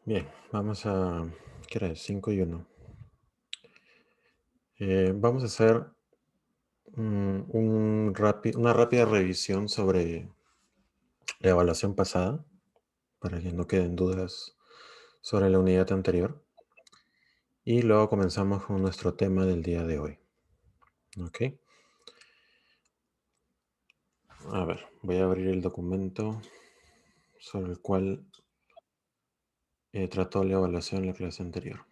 Bien, vamos a, ¿qué era? 5 y 1. Vamos a hacer una rápida revisión sobre la evaluación pasada, para que no queden dudas sobre la unidad anterior. Y luego comenzamos con nuestro tema del día de hoy. ¿Ok? A ver, voy a abrir el documento sobre el cual trató la evaluación en la clase anterior.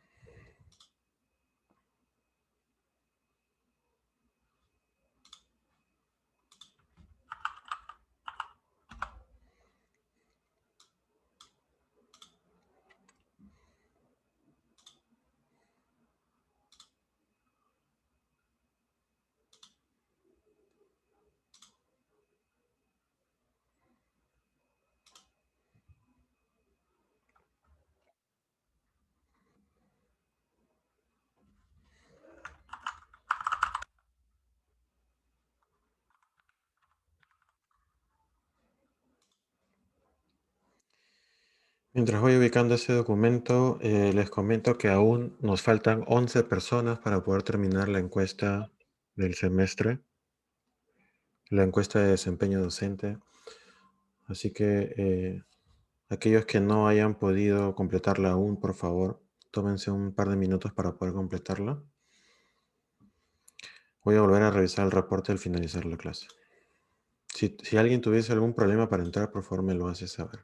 Mientras voy ubicando ese documento, les comento que aún nos faltan 11 personas para poder terminar la encuesta del semestre, la encuesta de desempeño docente. Así que aquellos que no hayan podido completarla aún, por favor, tómense un par de minutos para poder completarla. Voy a volver a revisar el reporte al finalizar la clase. Si alguien tuviese algún problema para entrar, por favor me lo hace saber.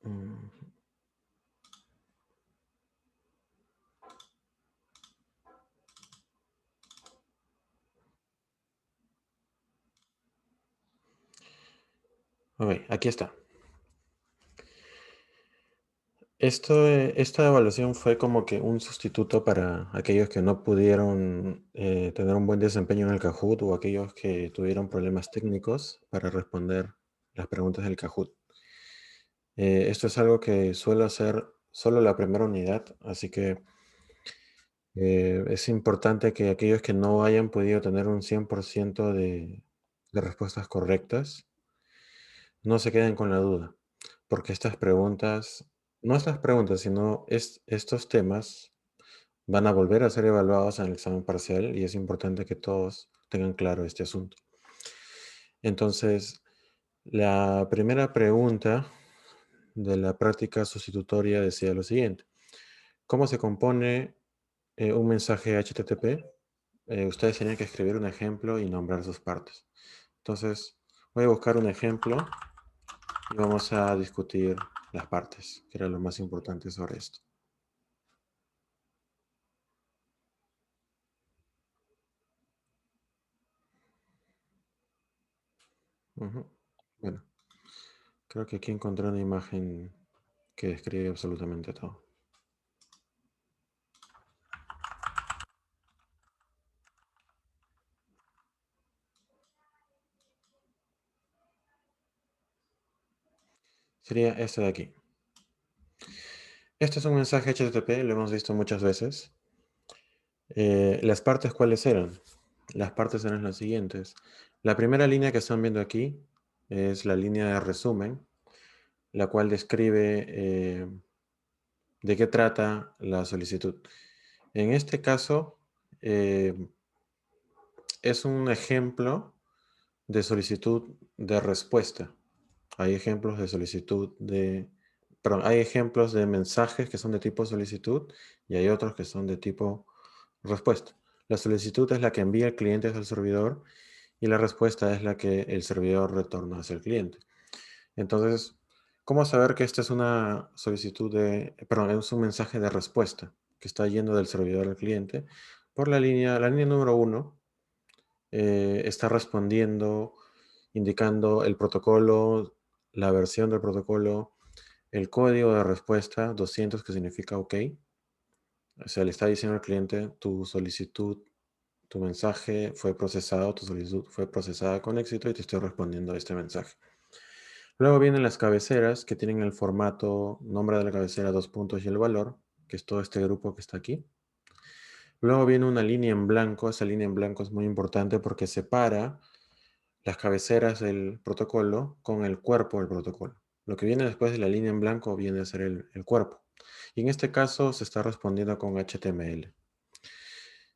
Mm, Ok, aquí está. Esta evaluación fue como que un sustituto para aquellos que no pudieron tener un buen desempeño en el Kahoot o aquellos que tuvieron problemas técnicos para responder las preguntas del Kahoot. Esto es algo que suelo hacer solo la primera unidad, así que es importante que aquellos que no hayan podido tener un 100% de respuestas correctas, no se queden con la duda, porque estas preguntas, no estas preguntas, sino estos temas van a volver a ser evaluados en el examen parcial y es importante que todos tengan claro este asunto. Entonces, la primera pregunta de la práctica sustitutoria decía lo siguiente: ¿cómo se compone un mensaje HTTP? Ustedes tenían que escribir un ejemplo y nombrar sus partes. Entonces, voy a buscar un ejemplo y vamos a discutir las partes, que era lo más importante sobre esto. Ujú. Bueno, creo que aquí encontré una imagen que describe absolutamente todo. Sería este de aquí. Este es un mensaje HTTP, lo hemos visto muchas veces. ¿Las partes cuáles eran? Las partes eran las siguientes. La primera línea que están viendo aquí es la línea de resumen, la cual describe de qué trata la solicitud. En este caso, eh, es un ejemplo de solicitud de respuesta. Hay ejemplos de solicitud de, perdón, hay ejemplos de mensajes que son de tipo solicitud y hay otros que son de tipo respuesta. La solicitud es la que envía el cliente hacia el servidor y la respuesta es la que el servidor retorna hacia el cliente. Entonces, ¿cómo saber que esta es una solicitud de, perdón, es un mensaje de respuesta que está yendo del servidor al cliente? Por la línea número uno está respondiendo, indicando el protocolo, la versión del protocolo, el código de respuesta 200 que significa OK. O sea, le está diciendo al cliente, tu solicitud, tu mensaje fue procesado, tu solicitud fue procesada con éxito y te estoy respondiendo a este mensaje. Luego vienen las cabeceras que tienen el formato, nombre de la cabecera, dos puntos y el valor, que es todo este grupo que está aquí. Luego viene una línea en blanco. Esa línea en blanco es muy importante porque separa las cabeceras del protocolo con el cuerpo del protocolo. Lo que viene después de la línea en blanco viene a ser el cuerpo. Y en este caso se está respondiendo con HTML.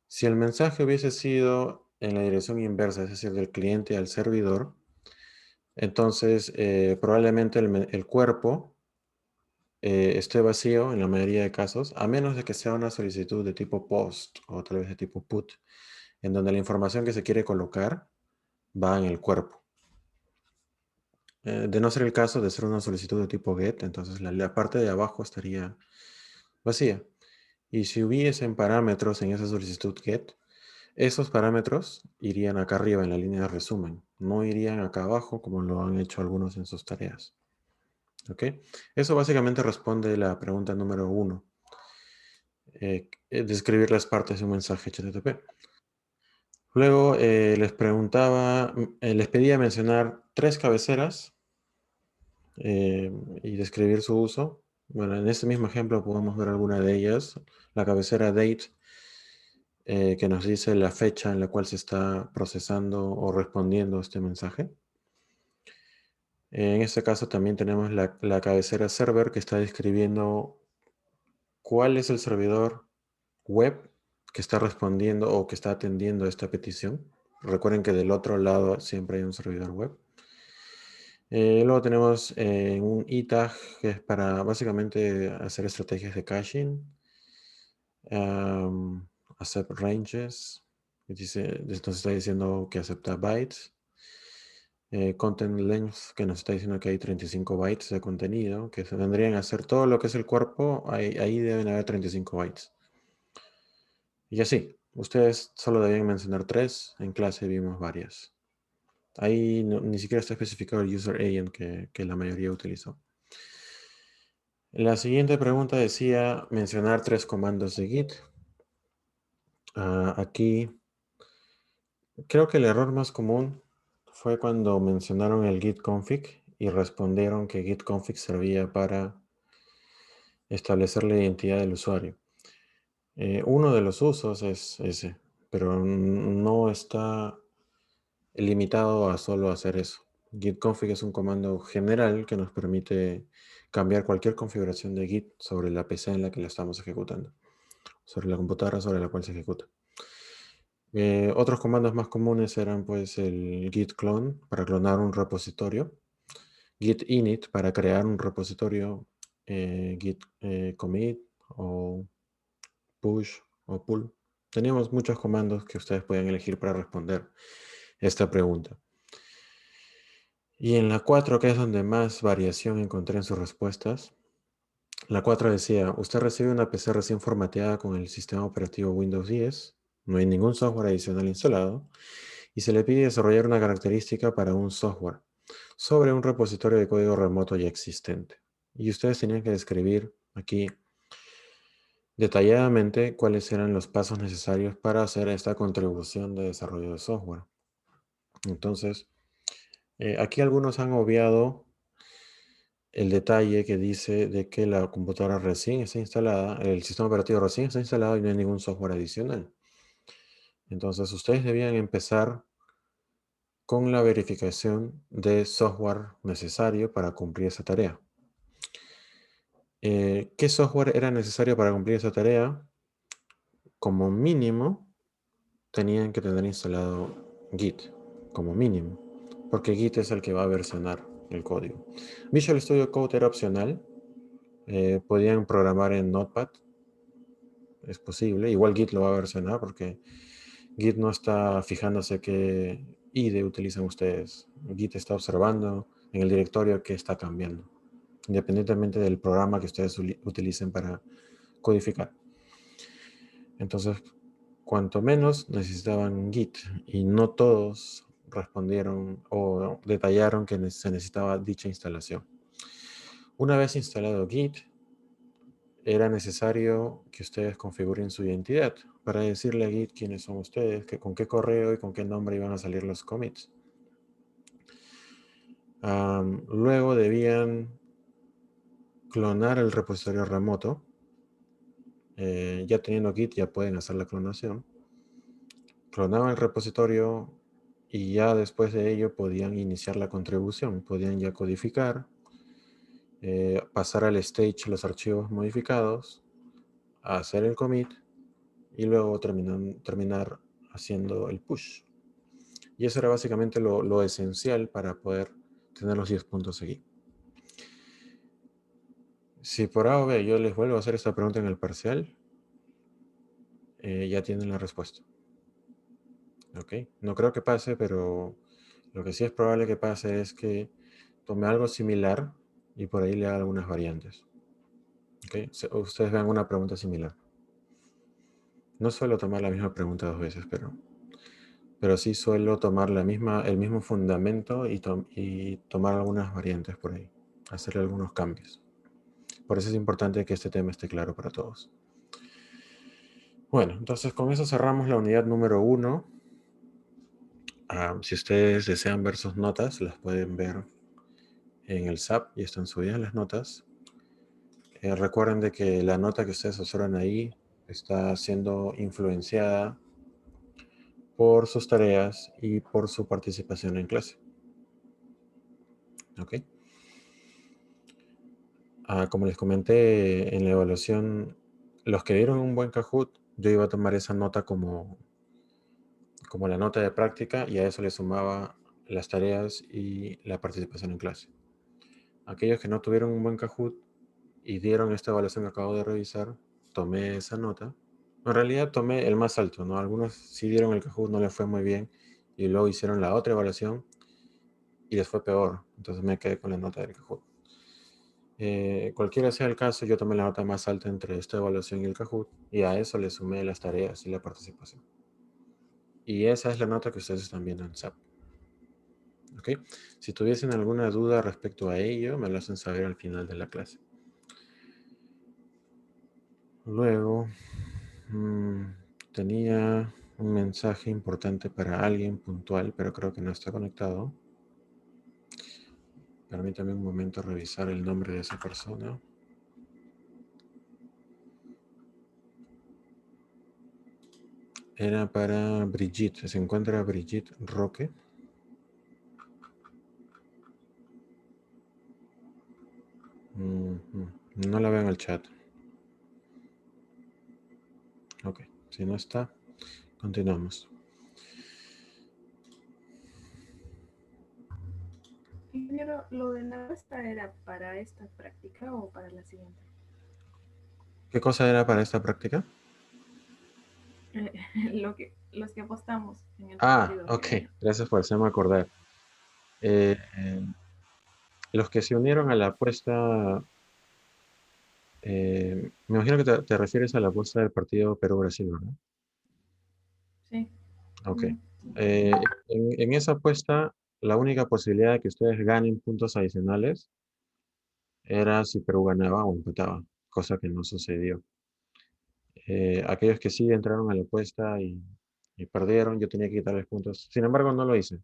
Si el mensaje hubiese sido en la dirección inversa, es decir, del cliente al servidor, entonces probablemente el cuerpo esté vacío en la mayoría de casos, a menos de que sea una solicitud de tipo POST o tal vez de tipo PUT, en donde la información que se quiere colocar va en el cuerpo. De no ser el caso de ser una solicitud de tipo GET, entonces la parte de abajo estaría vacía. Y si hubiesen parámetros en esa solicitud GET, esos parámetros irían acá arriba en la línea de resumen, no irían acá abajo como lo han hecho algunos en sus tareas. ¿Ok? Eso básicamente responde la pregunta número 1. Describir las partes de un mensaje HTTP. Luego les pedía mencionar 3 cabeceras y describir su uso. Bueno, en este mismo ejemplo podemos ver alguna de ellas. La cabecera date, que nos dice la fecha en la cual se está procesando o respondiendo este mensaje. En este caso también tenemos la cabecera server que está describiendo cuál es el servidor web que está respondiendo o que está atendiendo esta petición. Recuerden que del otro lado siempre hay un servidor web. Luego tenemos un ITAG que es para básicamente hacer estrategias de caching. Accept ranges, nos está diciendo que acepta bytes. Content length, que nos está diciendo que hay 35 bytes de contenido, que se vendrían a hacer todo lo que es el cuerpo, ahí deben haber 35 bytes. Y así, ustedes solo debían mencionar 3, en clase vimos varias. Ahí ni siquiera está especificado el user agent que la mayoría utilizó. La siguiente pregunta decía mencionar 3 comandos de Git. Aquí creo que el error más común fue cuando mencionaron el git config y respondieron que git config servía para establecer la identidad del usuario. Uno de los usos es ese, pero no está limitado a solo hacer eso. Git config es un comando general que nos permite cambiar cualquier configuración de Git sobre la PC en la que la estamos ejecutando, sobre la computadora sobre la cual se ejecuta. Otros comandos más comunes eran pues el git clone para clonar un repositorio, git init para crear un repositorio, git commit o push o pull. Teníamos muchos comandos que ustedes pueden elegir para responder esta pregunta. Y en la 4, que es donde más variación encontré en sus respuestas, la 4 decía, usted recibe una PC recién formateada con el sistema operativo Windows 10, no hay ningún software adicional instalado, y se le pide desarrollar una característica para un software sobre un repositorio de código remoto ya existente. Y ustedes tenían que describir aquí detalladamente cuáles eran los pasos necesarios para hacer esta contribución de desarrollo de software. Entonces, aquí algunos han obviado el detalle que dice de que la computadora recién está instalada, el sistema operativo recién está instalado y no hay ningún software adicional. Entonces, ustedes debían empezar con la verificación de software necesario para cumplir esa tarea. ¿Qué software era necesario para cumplir esa tarea? Como mínimo, tenían que tener instalado Git, como mínimo, porque Git es el que va a versionar el código. Visual Studio Code era opcional, podían programar en Notepad, es posible, igual Git lo va a versionar porque Git no está fijándose qué IDE utilizan ustedes. Git está observando en el directorio qué está cambiando, independientemente del programa que ustedes utilicen para codificar. Entonces, cuanto menos necesitaban Git y no todos respondieron o detallaron que se necesitaba dicha instalación. Una vez instalado Git, era necesario que ustedes configuren su identidad para decirle a Git quiénes son ustedes, con qué correo y con qué nombre iban a salir los commits. Luego debían clonar el repositorio remoto. Ya teniendo Git ya pueden hacer la clonación. Clonaban el repositorio y ya después de ello podían iniciar la contribución. Podían ya codificar, pasar al stage los archivos modificados, hacer el commit y luego terminar haciendo el push. Y eso era básicamente lo esencial para poder tener los 10 puntos aquí. Si por A o B yo les vuelvo a hacer esta pregunta en el parcial, ya tienen la respuesta. ¿Ok? No creo que pase, pero lo que sí es probable que pase es que tome algo similar y por ahí le haga algunas variantes. ¿Ok? Ustedes vean una pregunta similar. No suelo tomar la misma pregunta dos veces, pero sí suelo tomar el mismo fundamento y tomar algunas variantes por ahí, hacerle algunos cambios. Por eso es importante que este tema esté claro para todos. Bueno, entonces con eso cerramos la unidad número 1. Si ustedes desean ver sus notas, las pueden ver en el SAP y están subidas las notas. Recuerden de que la nota que ustedes observan ahí está siendo influenciada por sus tareas y por su participación en clase. ¿Ok? Como les comenté en la evaluación, los que dieron un buen Kahoot, yo iba a tomar esa nota como la nota de práctica y a eso le sumaba las tareas y la participación en clase. Aquellos que no tuvieron un buen Kahoot y dieron esta evaluación que acabo de revisar, tomé esa nota. En realidad tomé el más alto, ¿no? Algunos sí dieron el Kahoot, no les fue muy bien y luego hicieron la otra evaluación y les fue peor. Entonces me quedé con la nota del Kahoot. Cualquiera sea el caso, yo tomé la nota más alta entre esta evaluación y el Kahoot y a eso le sumé las tareas y la participación. Y esa es la nota que ustedes están viendo en SAP. ¿Ok? Si tuviesen alguna duda respecto a ello, me lo hacen saber al final de la clase. Luego, tenía un mensaje importante para alguien puntual, pero creo que no está conectado. Permítame un momento revisar el nombre de esa persona. Era para Brigitte. ¿Se encuentra Brigitte Roque? No la veo en el chat. Ok, si no está, continuamos. Ingeniero, ¿lo de la muestra era para esta práctica o para la siguiente? ¿Qué cosa era para esta práctica? Los que apostamos en el partido Ok, que... gracias por hacerme acordar. Eh, eh, los que se unieron a la apuesta, me imagino que te refieres a la apuesta del partido Perú-Brasil, ¿verdad? Sí. Ok. Mm. En esa apuesta, la única posibilidad de que ustedes ganen puntos adicionales era si Perú ganaba o empataba, cosa que no sucedió. Aquellos que sí entraron a la apuesta y perdieron, yo tenía que quitarles puntos. Sin embargo, no lo hice,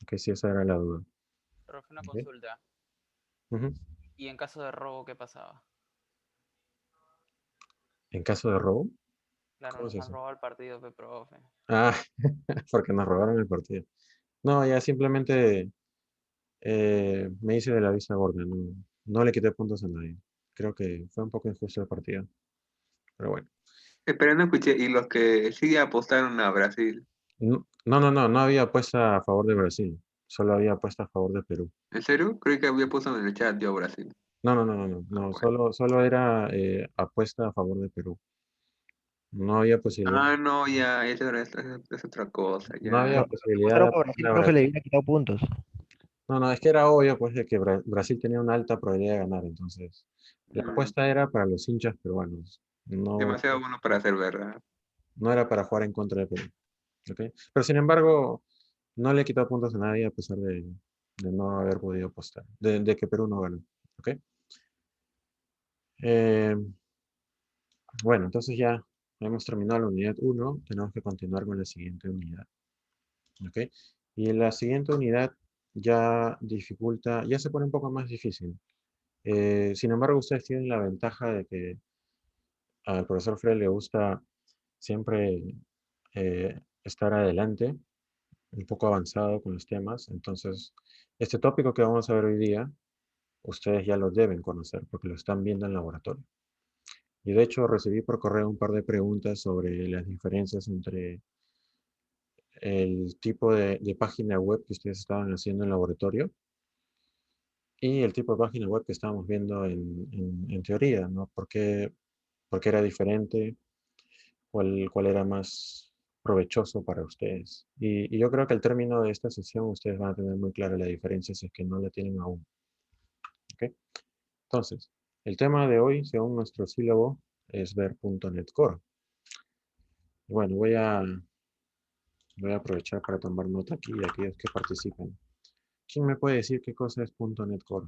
que sí, esa era la duda. Profe, una Ok. consulta. Ujú. ¿Y en caso de robo qué pasaba? En caso de robo, Claro, ¿cómo es nos han eso? robado el partido, profe. Ah, porque nos robaron el partido. No, ya simplemente me hice de la vista gorda, no le quité puntos a nadie. Creo que fue un poco injusto el partido, pero bueno. Pero no escuché, y los que sí apostaron a Brasil, No había apuesta a favor de Brasil, solo había apuesta a favor de Perú. ¿en serio? Creí que había puesto en el chat yo Brasil. Ah, No, bueno. solo era apuesta a favor de Perú. No había posibilidad, Ah, no, ya, es otra cosa, no había ya. Los que posibilidad de votaron por apostar Brasil, a profe, le Brasil. hubiera quitado puntos. No, es que era obvio pues de que Brasil tenía una alta probabilidad de ganar, entonces la Mm, apuesta era para los hinchas peruanos, demasiado bueno para ser verdad. no era para jugar en contra de Perú. ¿Ok? Pero sin embargo, no le quitó puntos a nadie a pesar de no haber podido apostar, de que Perú no ganó. ¿Ok? Eh, bueno, entonces ya hemos terminado la unidad 1, tenemos que continuar con la siguiente unidad. ¿Ok? Y en la siguiente unidad ya dificulta, ya se pone un poco más difícil. Sin embargo, ustedes tienen la ventaja de que al profesor Frey le gusta siempre estar adelante, un poco avanzado con los temas. Entonces, este tópico que vamos a ver hoy día, ustedes ya lo deben conocer porque lo están viendo en laboratorio. Y de hecho, recibí por correo un par de preguntas sobre las diferencias entre el tipo de página web que ustedes estaban haciendo en laboratorio y el tipo de página web que estábamos viendo en teoría, ¿no? ¿Por qué era diferente? ¿Cuál era más provechoso para ustedes? Y yo creo que al término de esta sesión ustedes van a tener muy clara la diferencia si es que no la tienen aún. ¿Ok? Entonces, el tema de hoy, según nuestro sílabo, es ver .NET Core. Y bueno, voy a aprovechar para tomar nota aquí de aquellos que participan. ¿Quién me puede decir qué cosa es .NET Core?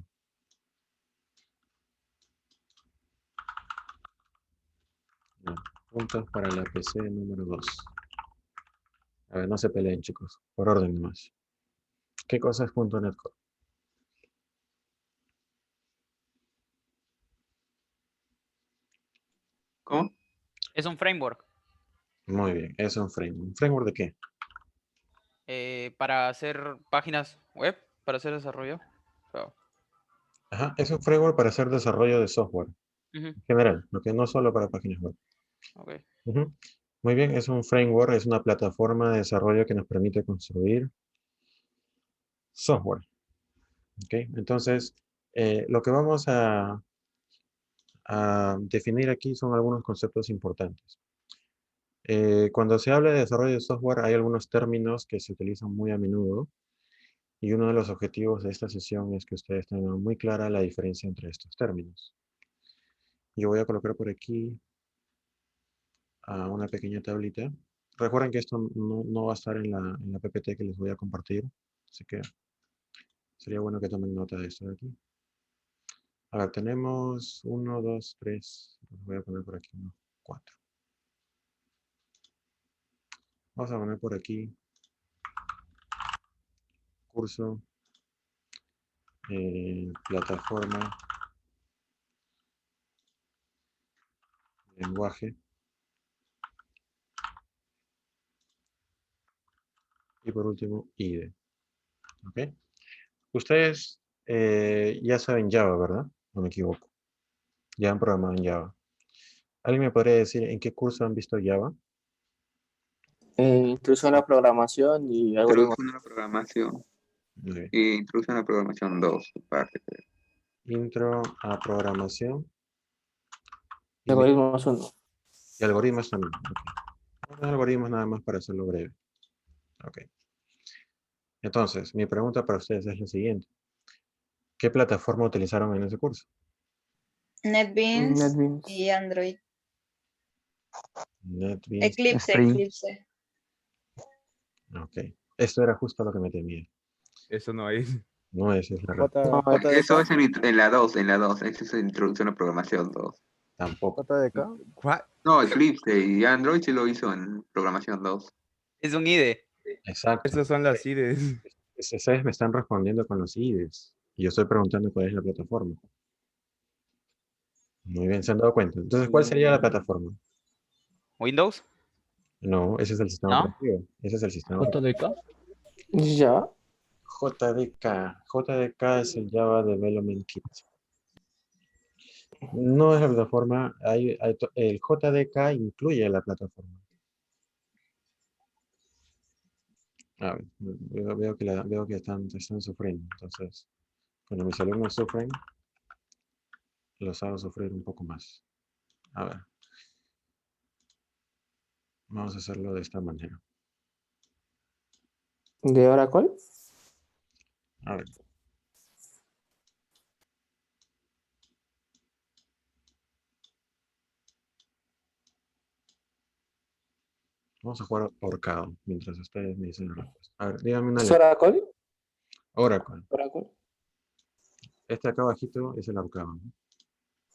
No, puntos para la PC número 2. A ver, no se peleen, chicos. Por orden nomás. ¿Qué cosa es .NET Core? ¿Cómo? Es un framework Muy bien, es un framework. ¿Un framework de qué? para hacer páginas web, para hacer desarrollo. So, Ajá, es un framework para hacer desarrollo de software. ujú, En general, lo que no solo para páginas web. ok. Ujú. Muy bien, es un framework, es una plataforma de desarrollo que nos permite construir software. ¿Ok? Entonces, lo que vamos a definir aquí son algunos conceptos importantes. Cuando se habla de desarrollo de software, hay algunos términos que se utilizan muy a menudo y uno de los objetivos de esta sesión es que ustedes tengan muy clara la diferencia entre estos términos. Yo voy a colocar por aquí una pequeña tablita. Recuerden que esto no va a estar en la PPT que les voy a compartir, así que sería bueno que tomen nota de esto de aquí. A ver, tenemos 1, 2, 3, los voy a poner por aquí, 1, 4. Vamos a poner por aquí curso, plataforma, lenguaje y por último IDE. ¿Ok? Ustedes ya saben Java, ¿verdad? No me equivoco. Ya han programado en Java. ¿Alguien me podría decir en qué curso han visto Java? Introducción a la programación y algoritmos. Introducción a la programación. Muy bien. Y introducción a la programación 2, parte. Intro a programación Algoritmos 1. y algoritmos también. Okay. Algoritmos nada más para hacerlo breve. Ok. Entonces, mi pregunta para ustedes es la siguiente. ¿Qué plataforma utilizaron en ese curso? NetBeans NetBeans. y Android. NetBeans. Spring. Eclipse. Ok. Esto era justo lo que me temía. Eso no hay. No, esa es la respuesta. No, Eso JDK. es en la 2, esa es introducción a la programación 2. Tampoco. JDK. ¿Cuál? No, Eclipse y Android sí lo hizo en programación 2. Es un IDE. Exacto. Esas son las IDEs. Ustedes me están respondiendo con los IDEs. Y yo estoy preguntando cuál es la plataforma. Muy bien, se han dado cuenta. Entonces, ¿cuál sería la plataforma? Windows, No, ese es el sistema ¿no? operativo. Ese es el sistema operativo. JDK. Ya. JDK. JDK es el Java Development Kit. No es la plataforma. El JDK incluye la plataforma. A ver, veo que están sufriendo. Entonces, cuando mis alumnos sufren, los hago sufrir un poco más. A ver, vamos a hacerlo de esta manera. ¿De Oracle? A ver. Vamos a jugar ahorcado mientras ustedes me dicen la respuesta. A ver, díganme una ¿Es letra. Oracle? Oracle. Oracle. Este acá abajito es el ahorcado, ¿no?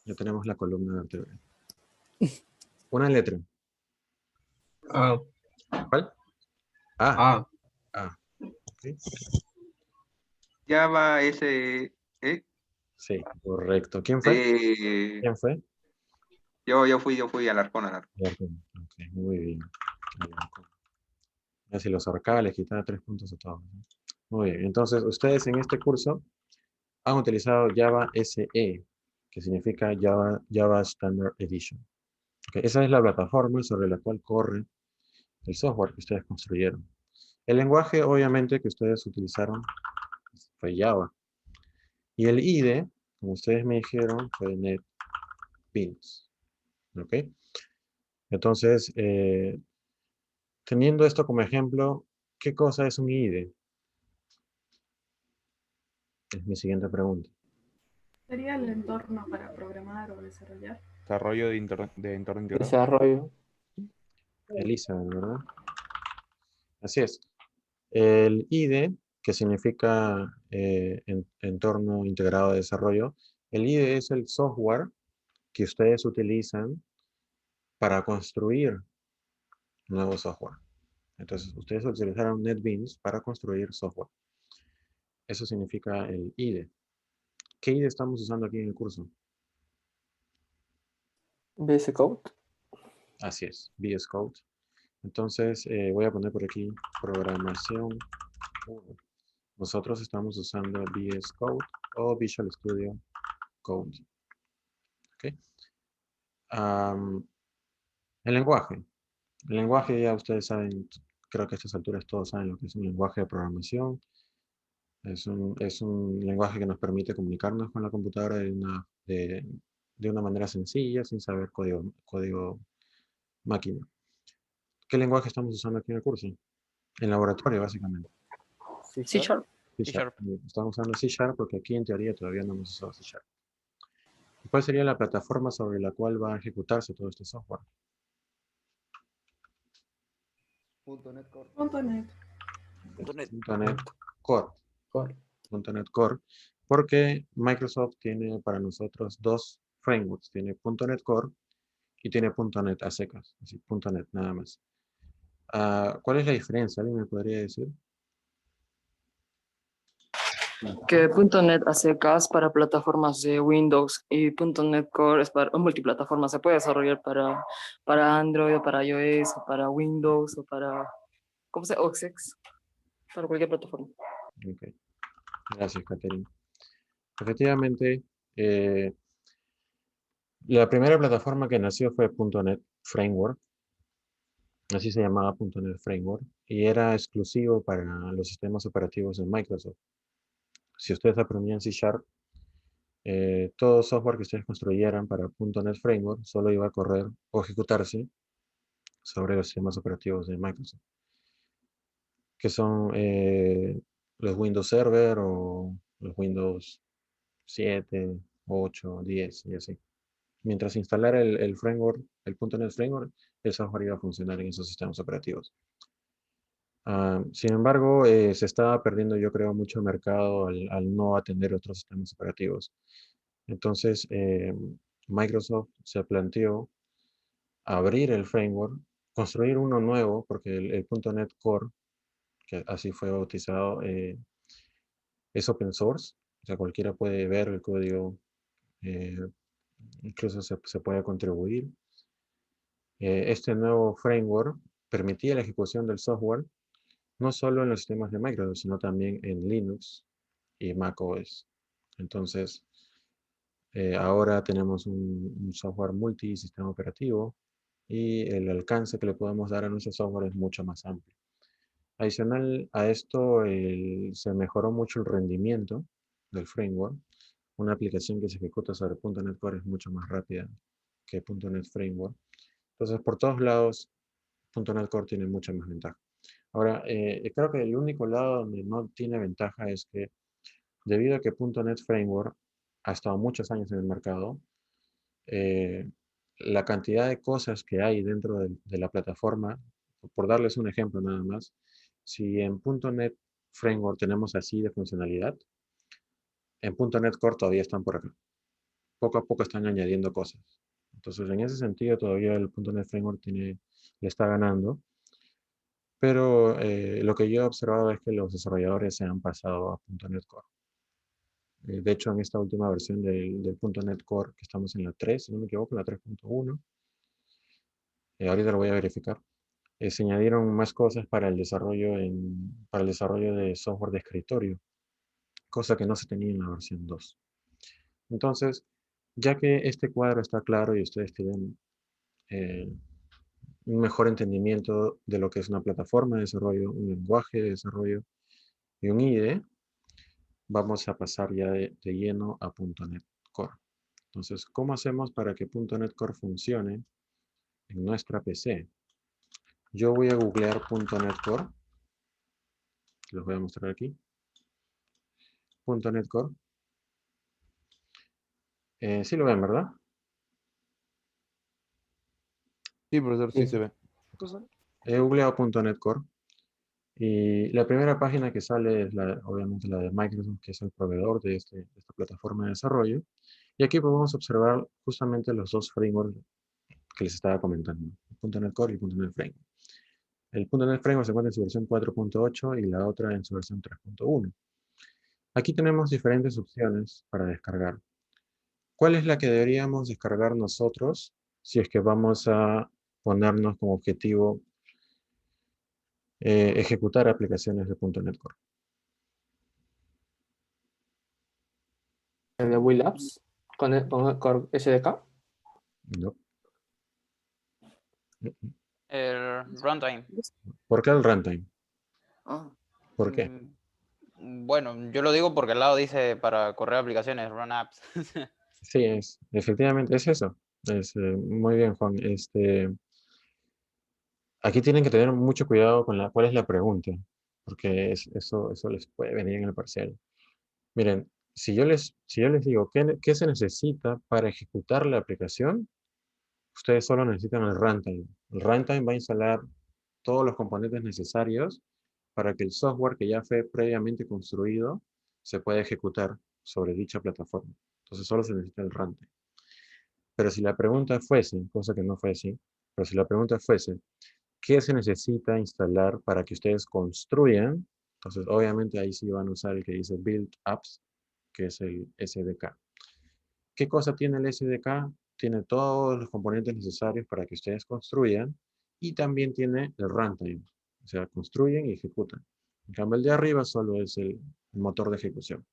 Ya tenemos la columna vertebral. Una letra. Ah, ¿Cuál? A. ah, A. Ok. Java SE. Sí, correcto. ¿Quién fue? ¿Quién fue? Yo fui Alarcón. Alarcón. Ok, muy bien. Alarcón. Así los ahorcaba, les quitaba 3 puntos a todos, ¿no? Muy bien. Entonces, ustedes en este curso han utilizado Java SE, que significa Java Standard Edition. Ok, esa es la plataforma sobre la cual corre el software que ustedes construyeron. El lenguaje, obviamente, que ustedes utilizaron fue Java. Y el IDE, como ustedes me dijeron, fue NetBeans. ¿Ok? Entonces, teniendo esto como ejemplo, ¿qué cosa es un IDE? Es mi siguiente pregunta. Sería el entorno para programar o desarrollar. Desarrollo de entorno integrado. Desarrollo. Elisa, ¿verdad? Así es. El IDE, que significa Entorno Integrado de Desarrollo, el IDE es el software que ustedes utilizan para construir nuevo software. Entonces, ustedes utilizaron NetBeans para construir software. Eso significa el IDE. ¿Qué IDE estamos usando aquí en el curso? VS Code. Así es, VS Code. Entonces, voy a poner por aquí programación 1. Nosotros estamos usando VS Code o Visual Studio Code. ¿Ok? El lenguaje. El lenguaje ya ustedes saben, creo que a estas alturas todos saben lo que es un lenguaje de programación. Es un lenguaje que nos permite comunicarnos con la computadora de una manera sencilla, sin saber código máquina. ¿Qué lenguaje estamos usando aquí en el curso? En laboratorio, básicamente. C C Sharp. C Sharp. Estamos usando C Sharp porque aquí en teoría todavía no hemos usado C Sharp. ¿Cuál sería la plataforma sobre la cual va a ejecutarse todo este software? .NET. .NET Core. Core. .NET Core, porque Microsoft tiene para nosotros dos frameworks. Tiene .NET Core y tiene .NET a secas, así, .NET nada más. ¿Cuál es la diferencia? ¿Alguien me podría decir? Que .NET hace CAS para plataformas de Windows y .NET Core es para multiplataforma. Se puede desarrollar para Android o para iOS o para Windows o para, ¿cómo se llama? OS X, para cualquier plataforma. Ok. Gracias, Catherine. Efectivamente, la primera plataforma que nació fue .NET Framework. Así se llamaba .NET Framework. Y era exclusivo para los sistemas operativos de Microsoft. Si ustedes aprendían C Sharp, todo software que ustedes construyeran para .NET Framework solo iba a correr o ejecutarse sobre los sistemas operativos de Microsoft, que son los Windows Server o los Windows 7, 8, 10 y así. Mientras instalara el framework, el .NET Framework, el software iba a funcionar en esos sistemas operativos. Sin embargo, se estaba perdiendo, yo creo, mucho mercado al no atender otros sistemas operativos. Entonces, Microsoft se planteó abrir el framework, construir uno nuevo, porque el .NET Core, que así fue bautizado, es open source. O sea, cualquiera puede ver el código, eh, incluso se puede contribuir. Este nuevo framework permitía la ejecución del software no solo en los sistemas de Microsoft, sino también en Linux y macOS. Entonces, ahora tenemos un software multisistema operativo y el alcance que le podemos dar a nuestro software es mucho más amplio. Adicional a esto, se mejoró mucho el rendimiento del framework. Una aplicación que se ejecuta sobre .NET Core es mucho más rápida que .NET Framework. Entonces, por todos lados, .NET Core tiene mucha más ventaja. Ahora, creo que el único lado donde no tiene ventaja es que debido a que .NET Framework ha estado muchos años en el mercado, la cantidad de cosas que hay dentro de la plataforma, por darles un ejemplo nada más, si en .NET Framework tenemos así de funcionalidad, en .NET Core todavía están por acá. Poco a poco están añadiendo cosas. Entonces, en ese sentido, todavía el .NET Framework le está ganando. Pero lo que yo he observado es que los desarrolladores se han pasado a .NET Core. De hecho, en esta última versión del .NET Core, que estamos en la 3, si no me equivoco, la 3.1, ahorita lo voy a verificar, se añadieron más cosas para el desarrollo de software de escritorio, cosa que no se tenía en la versión 2. Entonces, ya que este cuadro está claro y ustedes tienen un mejor entendimiento de lo que es una plataforma de desarrollo, un lenguaje de desarrollo y un IDE, vamos a pasar ya de lleno a .NET Core. Entonces, ¿cómo hacemos para que .NET Core funcione en nuestra PC? Yo voy a googlear .NET Core. Les voy a mostrar aquí. .NET Core. Sí lo ven, ¿verdad? Sí, profesor, sí Sí. se ve. He googleado .NET Core. Y la primera página que sale es obviamente la de Microsoft, que es el proveedor de esta plataforma de desarrollo. Y aquí podemos observar justamente los dos frameworks que les estaba comentando, .NET Core y .NET Framework. El .NET Framework se encuentra en su versión 4.8 y la otra en su versión 3.1. Aquí tenemos diferentes opciones para descargar. ¿Cuál es la que deberíamos descargar nosotros si es que vamos a ponernos como objetivo ejecutar aplicaciones de .NET Core? El de Will Apps con el Core SDK. No. El runtime. ¿Por qué el runtime? Ah, ¿Por qué? Bueno, yo lo digo porque al lado dice para correr aplicaciones, run apps. Sí, efectivamente es eso. Muy bien, Juan. Aquí tienen que tener mucho cuidado con cuál es la pregunta, porque eso les puede venir en el parcial. Miren, si yo les digo ¿qué se necesita para ejecutar la aplicación? Ustedes solo necesitan el runtime. El runtime va a instalar todos los componentes necesarios para que el software que ya fue previamente construido se pueda ejecutar sobre dicha plataforma. Entonces solo se necesita el runtime. Pero si la pregunta fuese, cosa que no fue así, pero si la pregunta fuese, ¿qué se necesita instalar para que ustedes construyan? Entonces, obviamente ahí sí van a usar el que dice Build Apps, que es el SDK. ¿Qué cosa tiene el SDK? Tiene todos los componentes necesarios para que ustedes construyan y también tiene el runtime. O sea, construyen y ejecutan. En cambio, el de arriba solo es el motor de ejecución.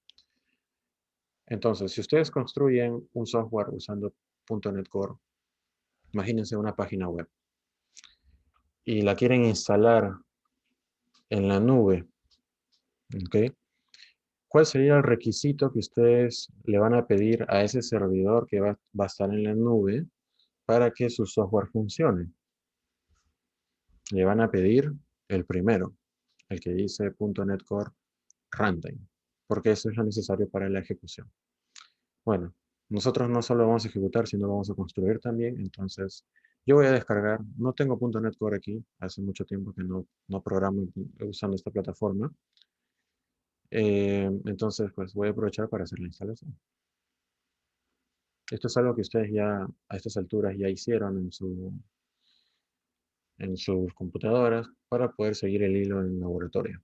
Entonces, si ustedes construyen un software usando .NET Core, imagínense una página web y la quieren instalar en la nube, ¿ok? ¿Cuál sería el requisito que ustedes le van a pedir a ese servidor que va a estar en la nube para que su software funcione? Le van a pedir el primero, el que dice .NET Core Runtime, porque eso es lo necesario para la ejecución. Bueno, nosotros no solo vamos a ejecutar, sino vamos a construir también. Entonces, yo voy a descargar, no tengo .NET Core aquí, hace mucho tiempo que no programo usando esta plataforma. Entonces, pues voy a aprovechar para hacer la instalación. Esto es algo que ustedes ya a estas alturas ya hicieron en sus computadoras para poder seguir el hilo en el laboratorio.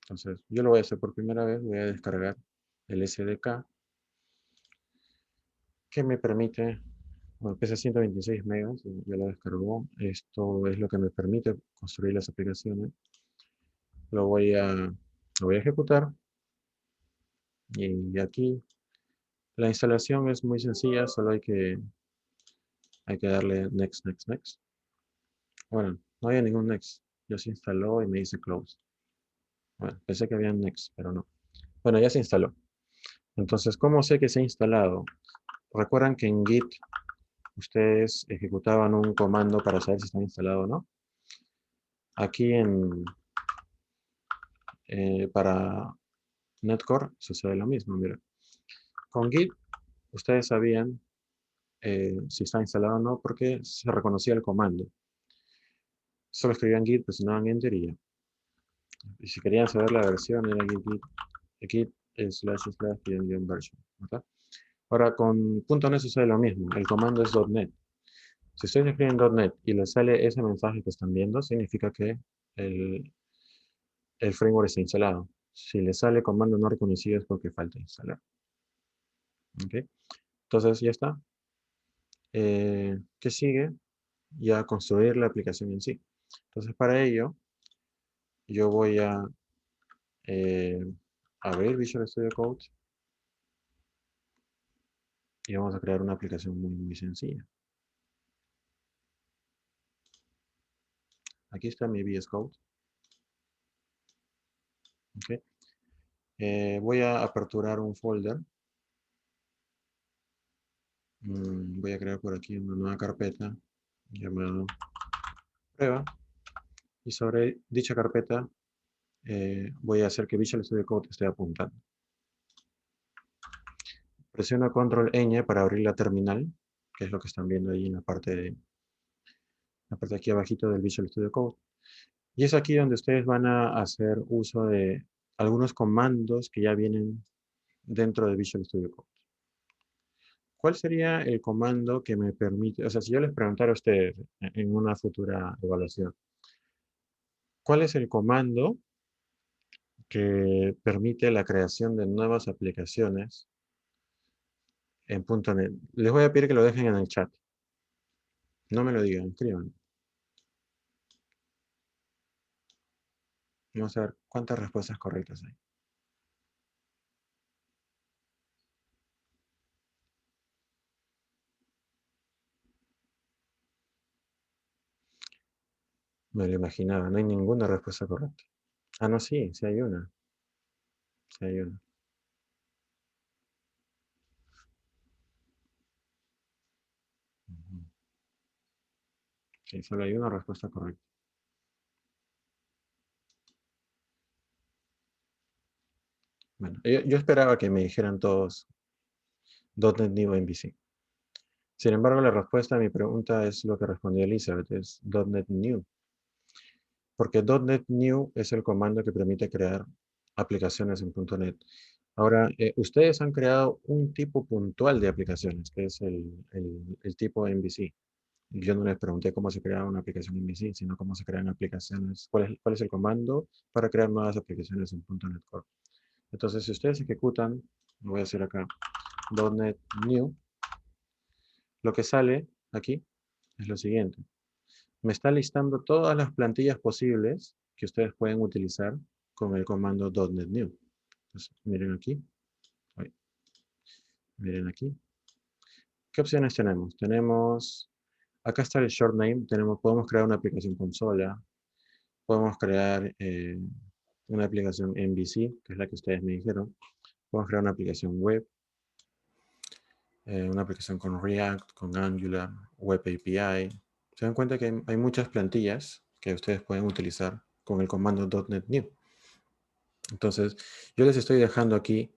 Entonces, yo lo voy a hacer por primera vez, voy a descargar el SDK que me permite, bueno, pesa 126 megas, ya lo descargó. Esto es lo que me permite construir las aplicaciones. Lo voy a ejecutar y aquí la instalación es muy sencilla, solo hay que darle next, next, next. Bueno, no había ningún next, ya se instaló y me dice close. Bueno, pensé que había next, pero no. Bueno, ya se instaló. Entonces, ¿cómo sé que se ha instalado? Recuerdan que en Git ustedes ejecutaban un comando para saber si está instalado o no. Aquí para Netcore sucede lo mismo. Mira, con Git ustedes sabían si está instalado o no porque se reconocía el comando. Solo escribían Git, presionaban Enter y ya. Y si querían saber la versión era git // version. ¿verdad? Ahora con .NET sucede lo mismo. El comando es .NET. Si ustedes escriben .NET y les sale ese mensaje que están viendo, significa que el framework está instalado. Si les sale comando no reconocido es porque falta instalar. ¿Ok? Entonces ya está. ¿Qué sigue? Ya construir la aplicación en sí. Entonces para ello, yo voy a abrir Visual Studio Code y vamos a crear una aplicación muy sencilla. Aquí está mi VS Code. ¿Ok? Voy a aperturar un folder. Voy a crear por aquí una nueva carpeta llamada prueba. Y sobre dicha carpeta voy a hacer que Visual Studio Code esté apuntando. Presiono Control Ñ para abrir la terminal, que es lo que están viendo ahí en la parte de aquí abajito del Visual Studio Code. Y es aquí donde ustedes van a hacer uso de algunos comandos que ya vienen dentro de Visual Studio Code. ¿Cuál sería el comando que me permite, o sea, si yo les preguntara a ustedes en una futura evaluación, ¿cuál es el comando que permite la creación de nuevas aplicaciones en .NET? Les voy a pedir que lo dejen en el chat. No me lo digan, escriban. Vamos a ver cuántas respuestas correctas hay. Me lo imaginaba, no hay ninguna respuesta correcta. Ah, no, sí, sí hay una. Sí hay una. Ujú. Sí, solo hay una respuesta correcta. Bueno, yo esperaba que me dijeran todos .NET New MVC. Sin embargo, la respuesta a mi pregunta es lo que respondió Elizabeth, es .NET New. Porque .NET New es el comando que permite crear aplicaciones en .NET. Ahora, ustedes han creado un tipo puntual de aplicaciones, que es el tipo MVC. Yo no les pregunté cómo se crea una aplicación MVC, sino cómo se crean aplicaciones, cuál es el comando para crear nuevas aplicaciones en .NET Core. Entonces, si ustedes ejecutan, lo voy a hacer acá, .NET New, lo que sale aquí es lo siguiente. Me está listando todas las plantillas posibles que ustedes pueden utilizar con el comando .NET New. Entonces, miren aquí. Miren aquí. ¿Qué opciones tenemos? Acá está el short name. Podemos crear una aplicación consola. Podemos crear una aplicación MVC, que es la que ustedes me dijeron. Podemos crear una aplicación web. Una aplicación con React, con Angular, Web API. Se dan cuenta que hay muchas plantillas que ustedes pueden utilizar con el comando .NET New. Entonces, yo les estoy dejando aquí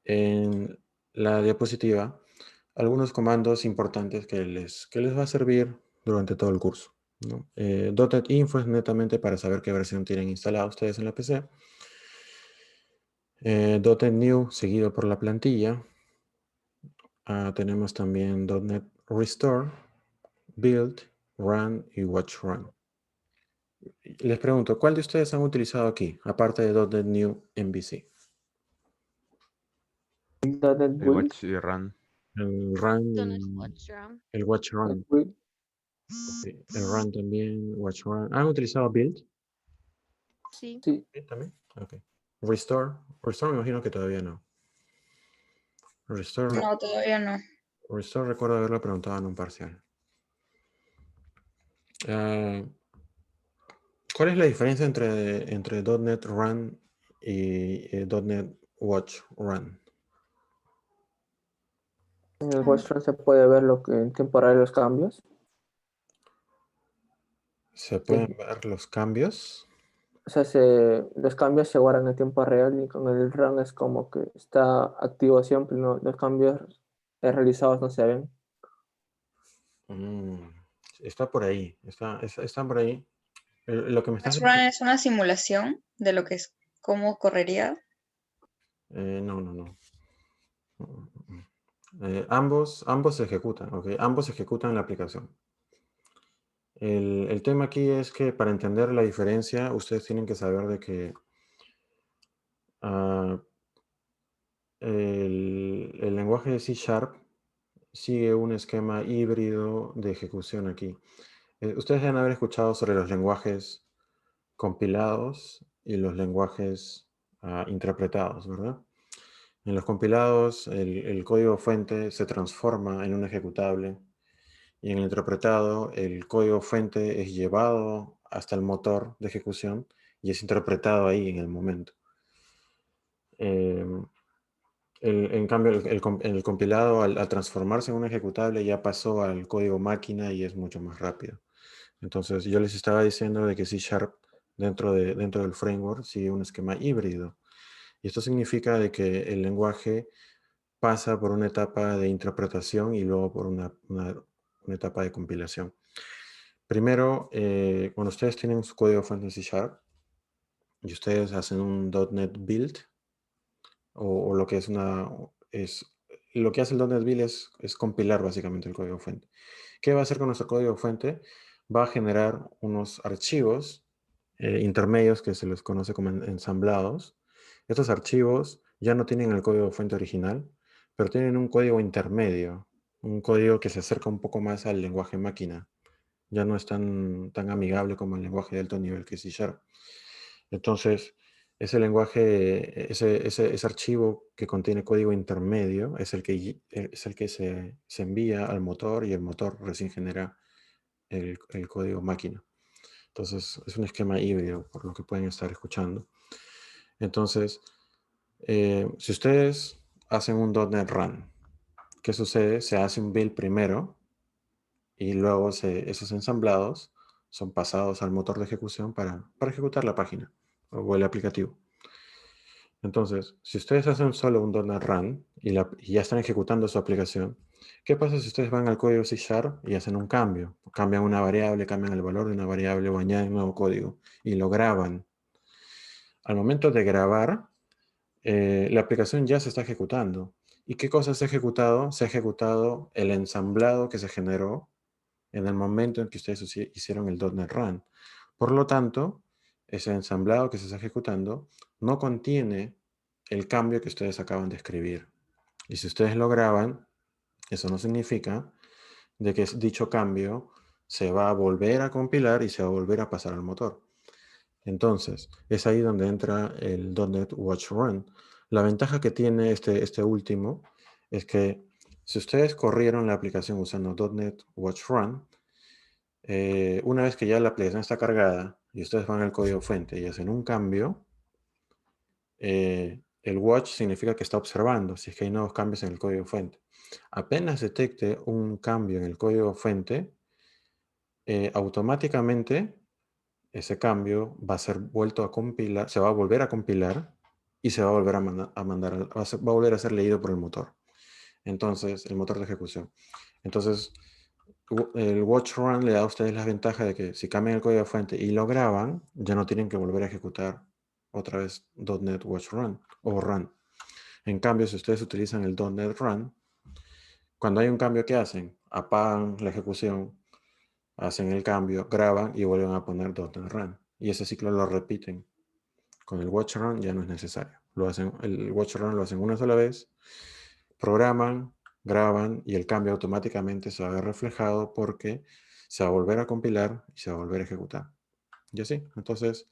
en la diapositiva algunos comandos importantes que les va a servir durante todo el curso, ¿no? .NET Info es netamente para saber qué versión tienen instalada ustedes en la PC. .NET New seguido por la plantilla. Tenemos también .NET Restore, Build, Run y Watch Run. Les pregunto, ¿cuál de ustedes han utilizado aquí, aparte de .NET New MVC? .NET El Build, Watch y Run. El Run, el Watch Run. Build. Sí, el Run también, Watch Run. ¿Han utilizado Build? Sí. Sí, Sí, también. Ok. Restore. Restore me imagino que todavía no. Restore, No, todavía no. Restore recuerdo haberlo preguntado en un parcial. ¿Cuál es la diferencia entre .NET Run y .NET Watch Run? en el Watch se puede ver lo que en tiempo real los cambios. ¿Se pueden ver los cambios? O sea, los cambios se guardan en tiempo real y con el run es como que está activo siempre, ¿no? Los cambios realizados no se ven. Está por ahí. Están por ahí. Lo que me estás Max Run es una simulación de lo que es cómo correría. no. Ambos se ejecutan, ¿ok? Ambos ejecutan la aplicación. El tema aquí es que para entender la diferencia, ustedes tienen que saber de que el lenguaje de C# sigue un esquema híbrido de ejecución aquí. Ustedes deben haber escuchado sobre los lenguajes compilados y los lenguajes interpretados, ¿verdad? En los compilados, el código fuente se transforma en un ejecutable y en el interpretado, el código fuente es llevado hasta el motor de ejecución y es interpretado ahí en el momento. En cambio, el compilado, al transformarse en un ejecutable, ya pasó al código máquina y es mucho más rápido. Entonces, yo les estaba diciendo de que C# dentro del framework sigue un esquema híbrido. Y esto significa de que el lenguaje pasa por una etapa de interpretación y luego por una etapa de compilación. Primero, cuando ustedes tienen su código fuente en C# y ustedes hacen un .NET Build, o lo que es lo que hace el .NET Build es compilar básicamente el código fuente. ¿Qué va a hacer con nuestro código fuente? Va a generar unos archivos intermedios que se les conoce como ensamblados. Estos archivos ya no tienen el código fuente original, pero tienen un código intermedio, un código que se acerca un poco más al lenguaje máquina. Ya no es tan amigable como el lenguaje de alto nivel que es C#. Entonces, ese lenguaje, ese archivo que contiene código intermedio es el que se envía al motor y el motor recién genera el código máquina. Entonces, es un esquema híbrido, por lo que pueden estar escuchando. Entonces, si ustedes hacen un .NET Run, ¿qué sucede? Se hace un build primero y luego esos ensamblados son pasados al motor de ejecución para ejecutar la página o el aplicativo. Entonces, si ustedes hacen solo un .NET Run y ya están ejecutando su aplicación, ¿qué pasa si ustedes van al código C# y hacen un cambio? Cambian una variable, cambian el valor de una variable o añaden nuevo código y lo graban. Al momento de grabar, la aplicación ya se está ejecutando. ¿Y qué cosa se ha ejecutado? Se ha ejecutado el ensamblado que se generó en el momento en que ustedes hicieron el .NET Run. Por lo tanto, ese ensamblado que se está ejecutando no contiene el cambio que ustedes acaban de escribir. Y si ustedes lo graban, eso no significa de que dicho cambio se va a volver a compilar y se va a volver a pasar al motor. Entonces, es ahí donde entra el .NET Watch Run. La ventaja que tiene este último es que si ustedes corrieron la aplicación usando .NET Watch Run, una vez que ya la aplicación está cargada y ustedes van al código fuente y hacen un cambio, el watch significa que está observando si es que hay nuevos cambios en el código fuente. Apenas detecte un cambio en el código fuente, automáticamente ese cambio va a ser vuelto a compilar, se va a volver a compilar y se va a volver a mandar, va a volver a ser leído por el motor. Entonces, el motor de ejecución. Entonces, el Watch Run le da a ustedes la ventaja de que si cambian el código fuente y lo graban, ya no tienen que volver a ejecutar otra vez .NET Watch Run o Run. En cambio, si ustedes utilizan el .NET Run, cuando hay un cambio, ¿qué hacen? Apagan la ejecución, hacen el cambio, graban y vuelven a poner .NET Run. Y ese ciclo lo repiten. Con el Watch Run ya no es necesario. El Watch Run lo hacen una sola vez, programan, graban y el cambio automáticamente se va a ver reflejado porque se va a volver a compilar y se va a volver a ejecutar. Y así. Entonces,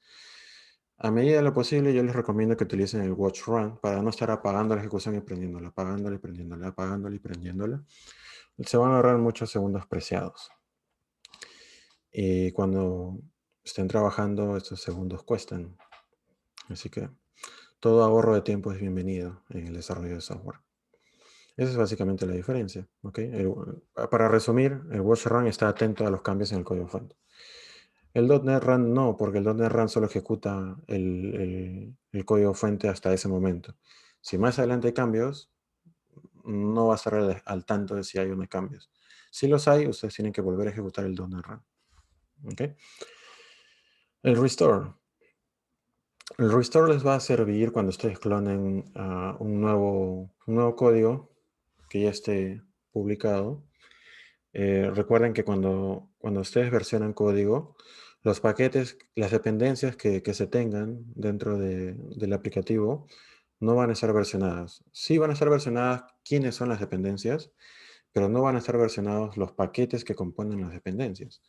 a medida de lo posible, yo les recomiendo que utilicen el Watch Run para no estar apagando la ejecución y prendiéndola, apagándola y prendiéndola, apagándola y prendiéndola. Se van a ahorrar muchos segundos preciados. Y cuando estén trabajando, estos segundos cuestan. Así que todo ahorro de tiempo es bienvenido en el desarrollo de software. Esa es básicamente la diferencia. ¿Okay? Para resumir, el Watch Run está atento a los cambios en el código fuente. El .NET Run no, porque el .NET Run solo ejecuta el código fuente hasta ese momento. Si más adelante hay cambios, no va a estar al tanto de si hay o no hay cambios. Si los hay, ustedes tienen que volver a ejecutar el .NET Run. ¿Okay? El Restore. El Restore les va a servir cuando ustedes clonen un nuevo código que ya esté publicado. Recuerden que cuando ustedes versionan código, los paquetes, las dependencias que se tengan dentro del aplicativo no van a estar versionadas. Sí van a estar versionadas quiénes son las dependencias, pero no van a estar versionados los paquetes que componen las dependencias.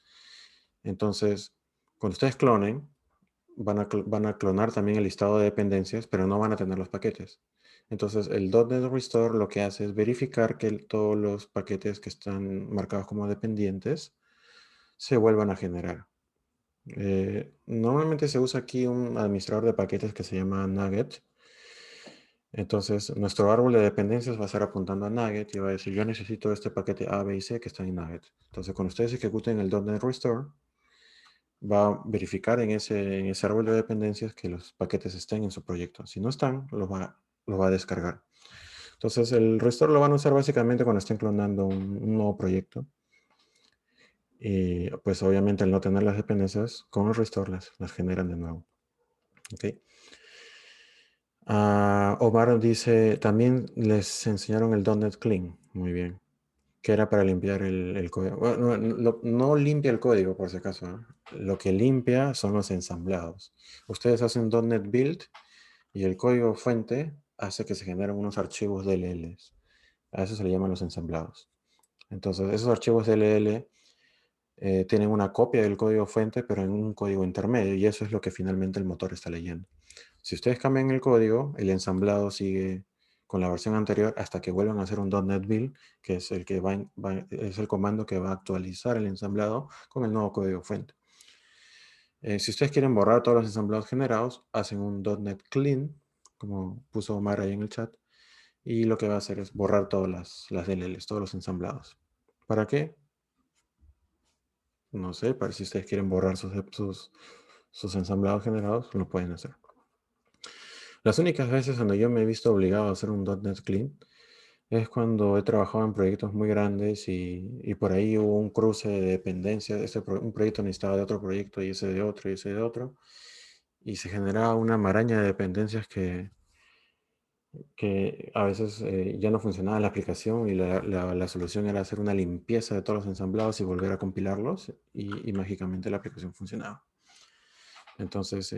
Entonces, cuando ustedes clonen, van a clonar también el listado de dependencias, pero no van a tener los paquetes. Entonces, el .NET Restore lo que hace es verificar que todos los paquetes que están marcados como dependientes se vuelvan a generar. Normalmente se usa aquí un administrador de paquetes que se llama Nugget. Entonces, nuestro árbol de dependencias va a estar apuntando a Nugget y va a decir, yo necesito este paquete A, B y C que está en Nugget. Entonces, cuando ustedes ejecuten el .NET Restore, va a verificar en ese árbol de dependencias que los paquetes estén en su proyecto. Si no están, los va a descargar. Entonces, el restore lo van a usar básicamente cuando estén clonando un nuevo proyecto. Y pues obviamente al no tener las dependencias, con el restore las generan de nuevo. ¿Okay? Omar dice, también les enseñaron el .NET Clean. Muy bien. Que era para limpiar el código. Bueno, no limpia el código, por si acaso. ¿Eh? Lo que limpia son los ensamblados. Ustedes hacen .NET Build y el código fuente hace que se generen unos archivos DLLs. A eso se le llaman los ensamblados. Entonces, esos archivos DLL tienen una copia del código fuente, pero en un código intermedio, y eso es lo que finalmente el motor está leyendo. Si ustedes cambian el código, el ensamblado sigue con la versión anterior hasta que vuelvan a hacer un .NET Build, que es el que es el comando que va a actualizar el ensamblado con el nuevo código fuente. Si ustedes quieren borrar todos los ensamblados generados, hacen un .NET Clean, como puso Omar ahí en el chat, y lo que va a hacer es borrar todas las DLLs, todos los ensamblados. ¿Para qué? No sé, para si ustedes quieren borrar sus ensamblados generados, lo pueden hacer. Las únicas veces donde yo me he visto obligado a hacer un .NET Clean es cuando he trabajado en proyectos muy grandes y por ahí hubo un cruce de dependencias. Un proyecto necesitaba de otro proyecto y ese de otro y ese de otro. Y se generaba una maraña de dependencias que a veces ya no funcionaba la aplicación y la solución era hacer una limpieza de todos los ensamblados y volver a compilarlos y mágicamente la aplicación funcionaba. Entonces,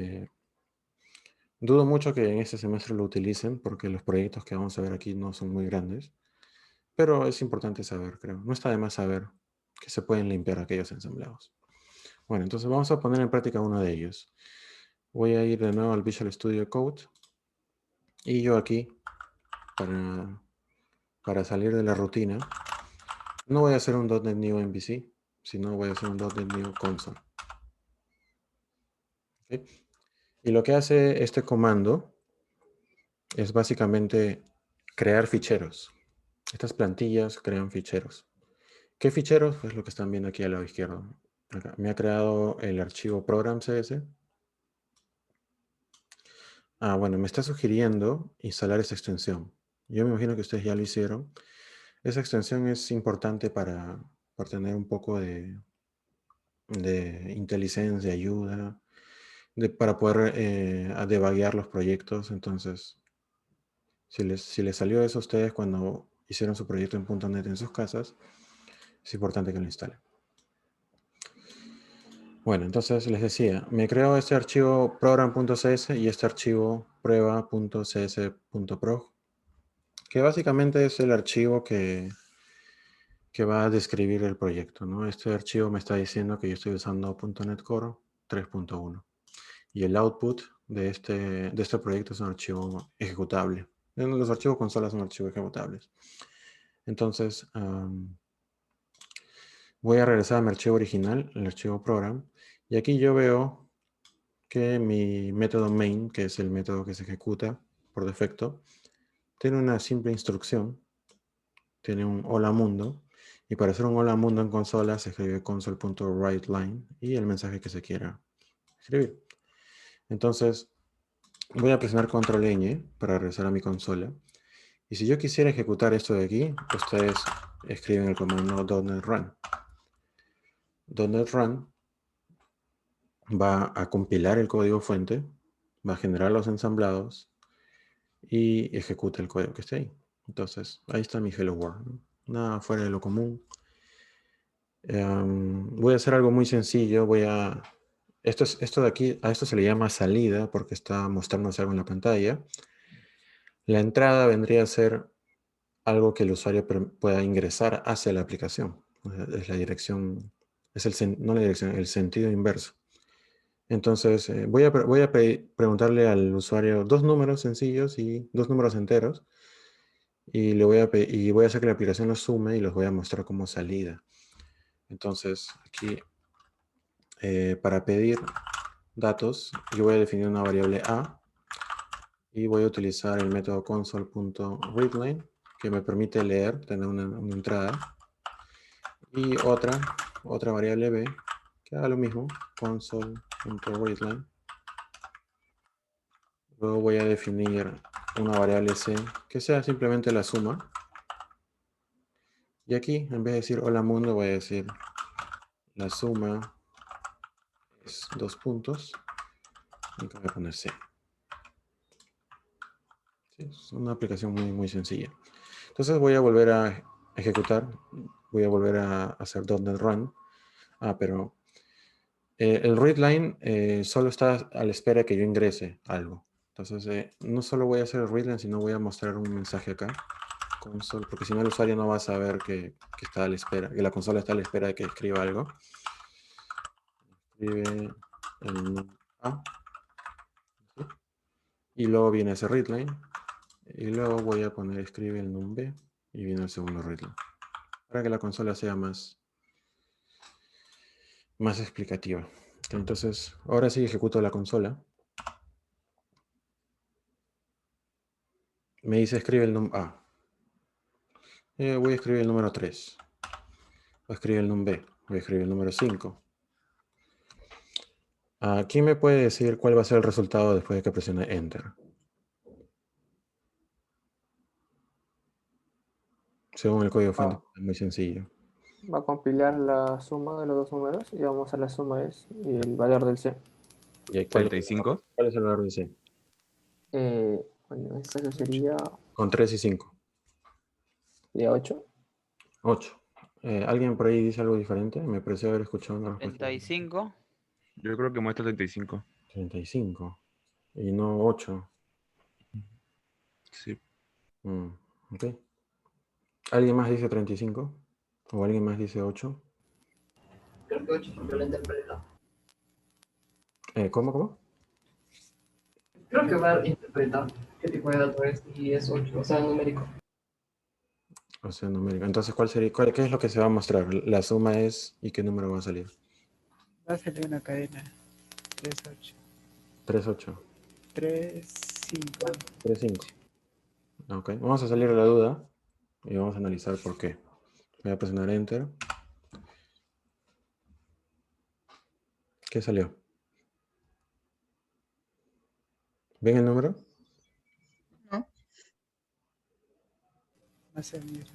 dudo mucho que en este semestre lo utilicen porque los proyectos que vamos a ver aquí no son muy grandes, pero es importante saber, creo. No está de más saber que se pueden limpiar aquellos ensamblados. Bueno, entonces vamos a poner en práctica uno de ellos. Voy a ir de nuevo al Visual Studio Code y yo aquí, para salir de la rutina, no voy a hacer un .NET New MVC, sino voy a hacer un .NET New Console. ¿Okay? Y lo que hace este comando es básicamente crear ficheros. Estas plantillas crean ficheros. ¿Qué ficheros? Pues lo que están viendo aquí al lado izquierdo. Acá. Me ha creado el archivo program.cs. Bueno, me está sugiriendo instalar esa extensión. Yo me imagino que ustedes ya lo hicieron. Esa extensión es importante para tener un poco de IntelliSense, de ayuda, para poder debuguear los proyectos. Entonces, si les salió eso a ustedes cuando hicieron su proyecto en .NET en sus casas, es importante que lo instalen. Bueno, entonces les decía, me creo este archivo program.cs y este archivo prueba.cs.prog, que básicamente es el archivo que va a describir el proyecto, ¿no? Este archivo me está diciendo que yo estoy usando .NET Core 3.1 y el output de este proyecto es un archivo ejecutable. Los archivos consola son archivos ejecutables. Entonces, voy a regresar a mi archivo original, el archivo program, y aquí yo veo que mi método main, que es el método que se ejecuta por defecto, tiene una simple instrucción, tiene un hola mundo, y para hacer un hola mundo en consola se escribe console.writeLine y el mensaje que se quiera escribir. Entonces, voy a presionar Control Ñ para regresar a mi consola, y si yo quisiera ejecutar esto de aquí, ustedes escriben el comando .NET Run. .NET Run va a compilar el código fuente, va a generar los ensamblados y ejecuta el código que esté ahí. Entonces, ahí está mi Hello World, ¿no? Nada fuera de lo común. Voy a hacer algo muy sencillo. Esto de aquí, a esto se le llama salida porque está mostrándose algo en la pantalla. La entrada vendría a ser algo que el usuario pueda ingresar hacia la aplicación. O sea, es la dirección, no la dirección, el sentido inverso. Entonces, voy a preguntarle al usuario dos números sencillos y dos números enteros. Y voy a hacer que la aplicación los sume y los voy a mostrar como salida. Entonces, aquí, para pedir datos, yo voy a definir una variable a y voy a utilizar el método console.readline que me permite leer, tener una entrada, y otra variable b que haga lo mismo, console.readline. Luego voy a definir una variable c que sea simplemente la suma. Y aquí, en vez de decir hola mundo, voy a decir la suma es 2 puntos. Y voy a poner C. Sí, es una aplicación muy, muy sencilla. Entonces voy a volver a ejecutar. Voy a volver a hacer .NET Run. Pero el readline solo está a la espera que yo ingrese algo. Entonces no solo voy a hacer el readline, sino voy a mostrar un mensaje acá. Console, porque si no el usuario no va a saber que está a la espera, que la consola está a la espera de que escriba algo. Escribe el A. Y luego viene ese readline. Y luego voy a poner escribe el num b y viene el segundo readline. Para que la consola sea más explicativa. Entonces, ahora sí ejecuto la consola. Me dice escribe el num a. Voy a escribir el número 3. Voy a escribir el num b. Voy a escribir el número 5. ¿Quién me puede decir cuál va a ser el resultado después de que presione Enter? Según el código fuente, es muy sencillo. Va a compilar la suma de los dos números y vamos a la suma es y el valor del C. ¿Y cuál 35. ¿Cuál es el valor de C? Bueno, esta sería Con 3 y 5. de 8. 8. ¿Alguien por ahí dice algo diferente? Me pareció haber escuchado una respuesta. 35. Yo creo que muestra 35. 35. Y no 8. Sí. Ok. ¿Alguien más dice 35? ¿O alguien más dice 8? Creo que 8 porque lo interpreta. ¿Cómo? Creo que va a interpretar qué tipo de dato es y es 8, o sea, numérico. O sea, numérico. Entonces, ¿qué es lo que se va a mostrar? La suma es, ¿y qué número va a salir? Va a salir una cadena. 3, 8. 3, 8. 3, 5. 3, 5. Ok. Vamos a salir de la duda y vamos a analizar por qué. Voy a presionar Enter. ¿Qué salió? ¿Ven el número? ¿No? No se mira.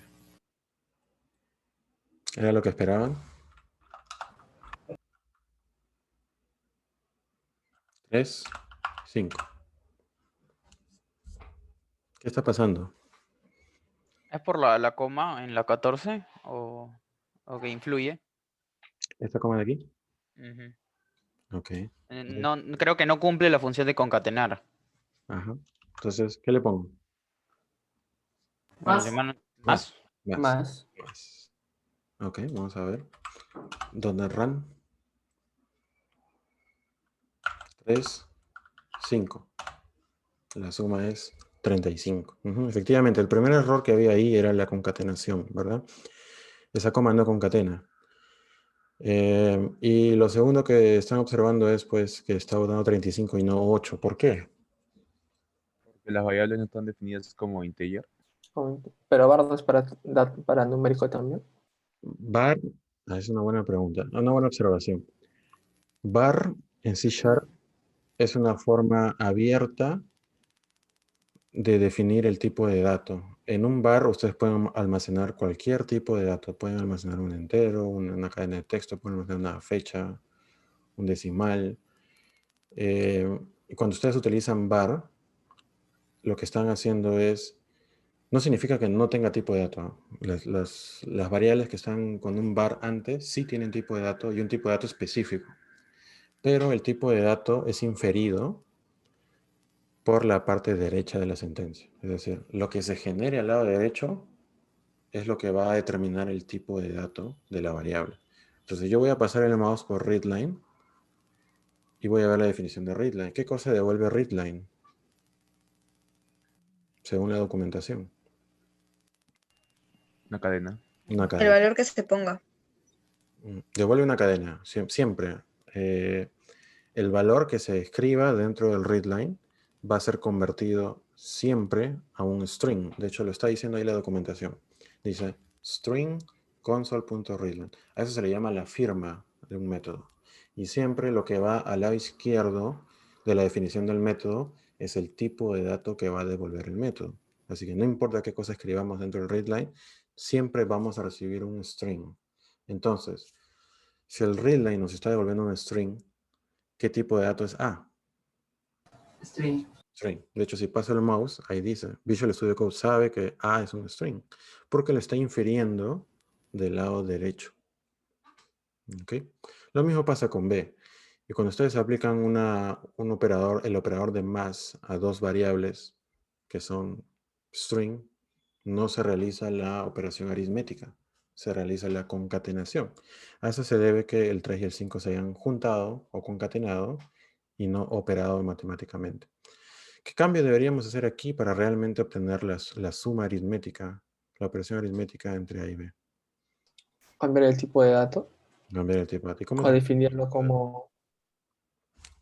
¿Era lo que esperaban? 3, 5. ¿Qué está pasando? ¿Es por la coma en la 14 o que influye? ¿Esta coma de aquí? Ujú. Ok. No, creo que no cumple la función de concatenar. Ajá. Entonces, ¿qué le pongo? Bueno, Más. le mando- Más. ¿Más? Más. Más. Ok, vamos a ver. ¿Dónde run? 3, 5. La suma es 35. Efectivamente, el primer error que había ahí era la concatenación, ¿verdad? Esa coma no concatena. Y lo segundo que están observando es pues que está dando 35 y no 8. ¿Por qué? Porque las variables no están definidas como integer. Pero Bardo es para numérico también. Var, es una buena pregunta, una buena observación. Var en C# es una forma abierta de definir el tipo de dato. En un var ustedes pueden almacenar cualquier tipo de dato. Pueden almacenar un entero, una cadena de texto, pueden almacenar una fecha, un decimal. Y cuando ustedes utilizan var, lo que están haciendo es, no significa que no tenga tipo de dato. Las variables que están con un var antes sí tienen tipo de dato y un tipo de dato específico. Pero el tipo de dato es inferido por la parte derecha de la sentencia. Es decir, lo que se genere al lado derecho es lo que va a determinar el tipo de dato de la variable. Entonces yo voy a pasar el mouse por readline y voy a ver la definición de readline. ¿Qué cosa devuelve readline? Según la documentación. Una cadena. Una El cadena. valor que se ponga. Devuelve una cadena, siempre. El valor que se escriba dentro del readline va a ser convertido siempre a un string. De hecho, lo está diciendo ahí la documentación. Dice string console.readline. A eso se le llama la firma de un método. Y siempre lo que va al lado izquierdo de la definición del método es el tipo de dato que va a devolver el método. Así que no importa qué cosa escribamos dentro del readline, siempre vamos a recibir un string. Entonces, si el readline nos está devolviendo un string, ¿qué tipo de dato es A? String. String. De hecho, si paso el mouse, ahí dice, Visual Studio Code sabe que A es un string, porque lo está infiriendo del lado derecho. ¿Ok? Lo mismo pasa con B. Y cuando ustedes aplican un operador, el operador de más a dos variables que son string, no se realiza la operación aritmética, se realiza la concatenación. A eso se debe que el 3 y el 5 se hayan juntado o concatenado y no operado matemáticamente. ¿Qué cambio deberíamos hacer aquí para realmente obtener la suma aritmética, la operación aritmética entre A y B? Cambiar el tipo de dato Cambiar el tipo de dato. ¿Y cómo o definirlo como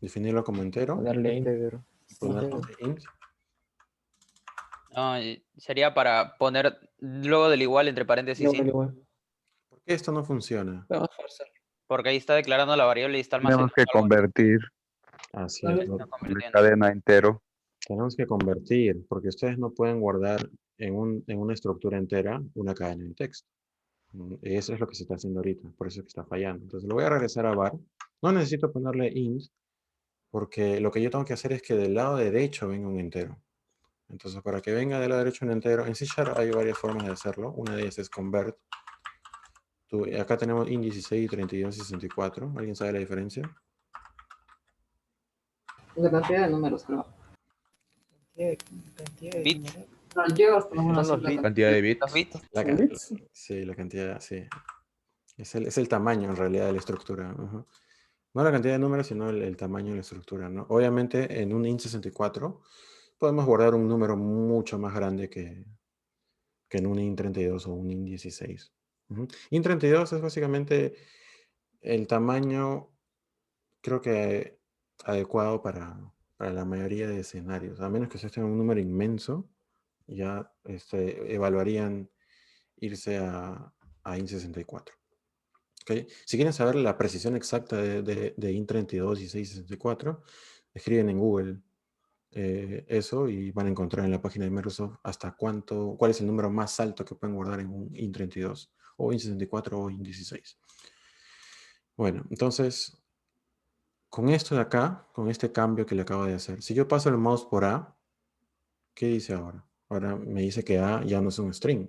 definirlo como entero? darle int. Ponerlo int. No, sería para poner luego del igual entre paréntesis Luego el int, igual. ¿Por qué esto no funciona? Vamos a forzar. porque ahí está declarando la variable y está Tenemos almacenando que algo. convertir Así Vale. es. Está de convirtiendo. cadena a entero. Tenemos que convertir, porque ustedes no pueden guardar en una estructura entera una cadena de texto. Eso es lo que se está haciendo ahorita, por eso es que está fallando. Entonces lo voy a regresar a var. No necesito ponerle int, porque lo que yo tengo que hacer es que del lado derecho venga un entero. Entonces, para que venga del lado derecho un entero, en C# hay varias formas de hacerlo. Una de ellas es convert. Acá tenemos int 16, 32 y 64. ¿Alguien sabe la diferencia? La cantidad de números, creo. Cantidad de Bits. números. No, llega hasta Son los bits. Cantidad de Los bits. bits. La, ¿Bits? sí, la cantidad, sí. Es el tamaño en realidad de la estructura. Ajá. No la cantidad de números, sino el tamaño de la estructura, ¿no? Obviamente, en un int64 podemos guardar un número mucho más grande que en un int32 o un int16. Int32 es básicamente el tamaño, creo que adecuado para la mayoría de escenarios. A menos que ustedes tengan un número inmenso, ya evaluarían irse a int64. ¿Okay? Si quieren saber la precisión exacta de int32, 16 y 64, escriben en Google eso y van a encontrar en la página de Microsoft cuál es el número más alto que pueden guardar en un int32 o int64 o int16. Bueno, entonces, con esto de acá, con este cambio que le acabo de hacer, si yo paso el mouse por A, ¿qué dice ahora? Ahora me dice que A ya no es un string.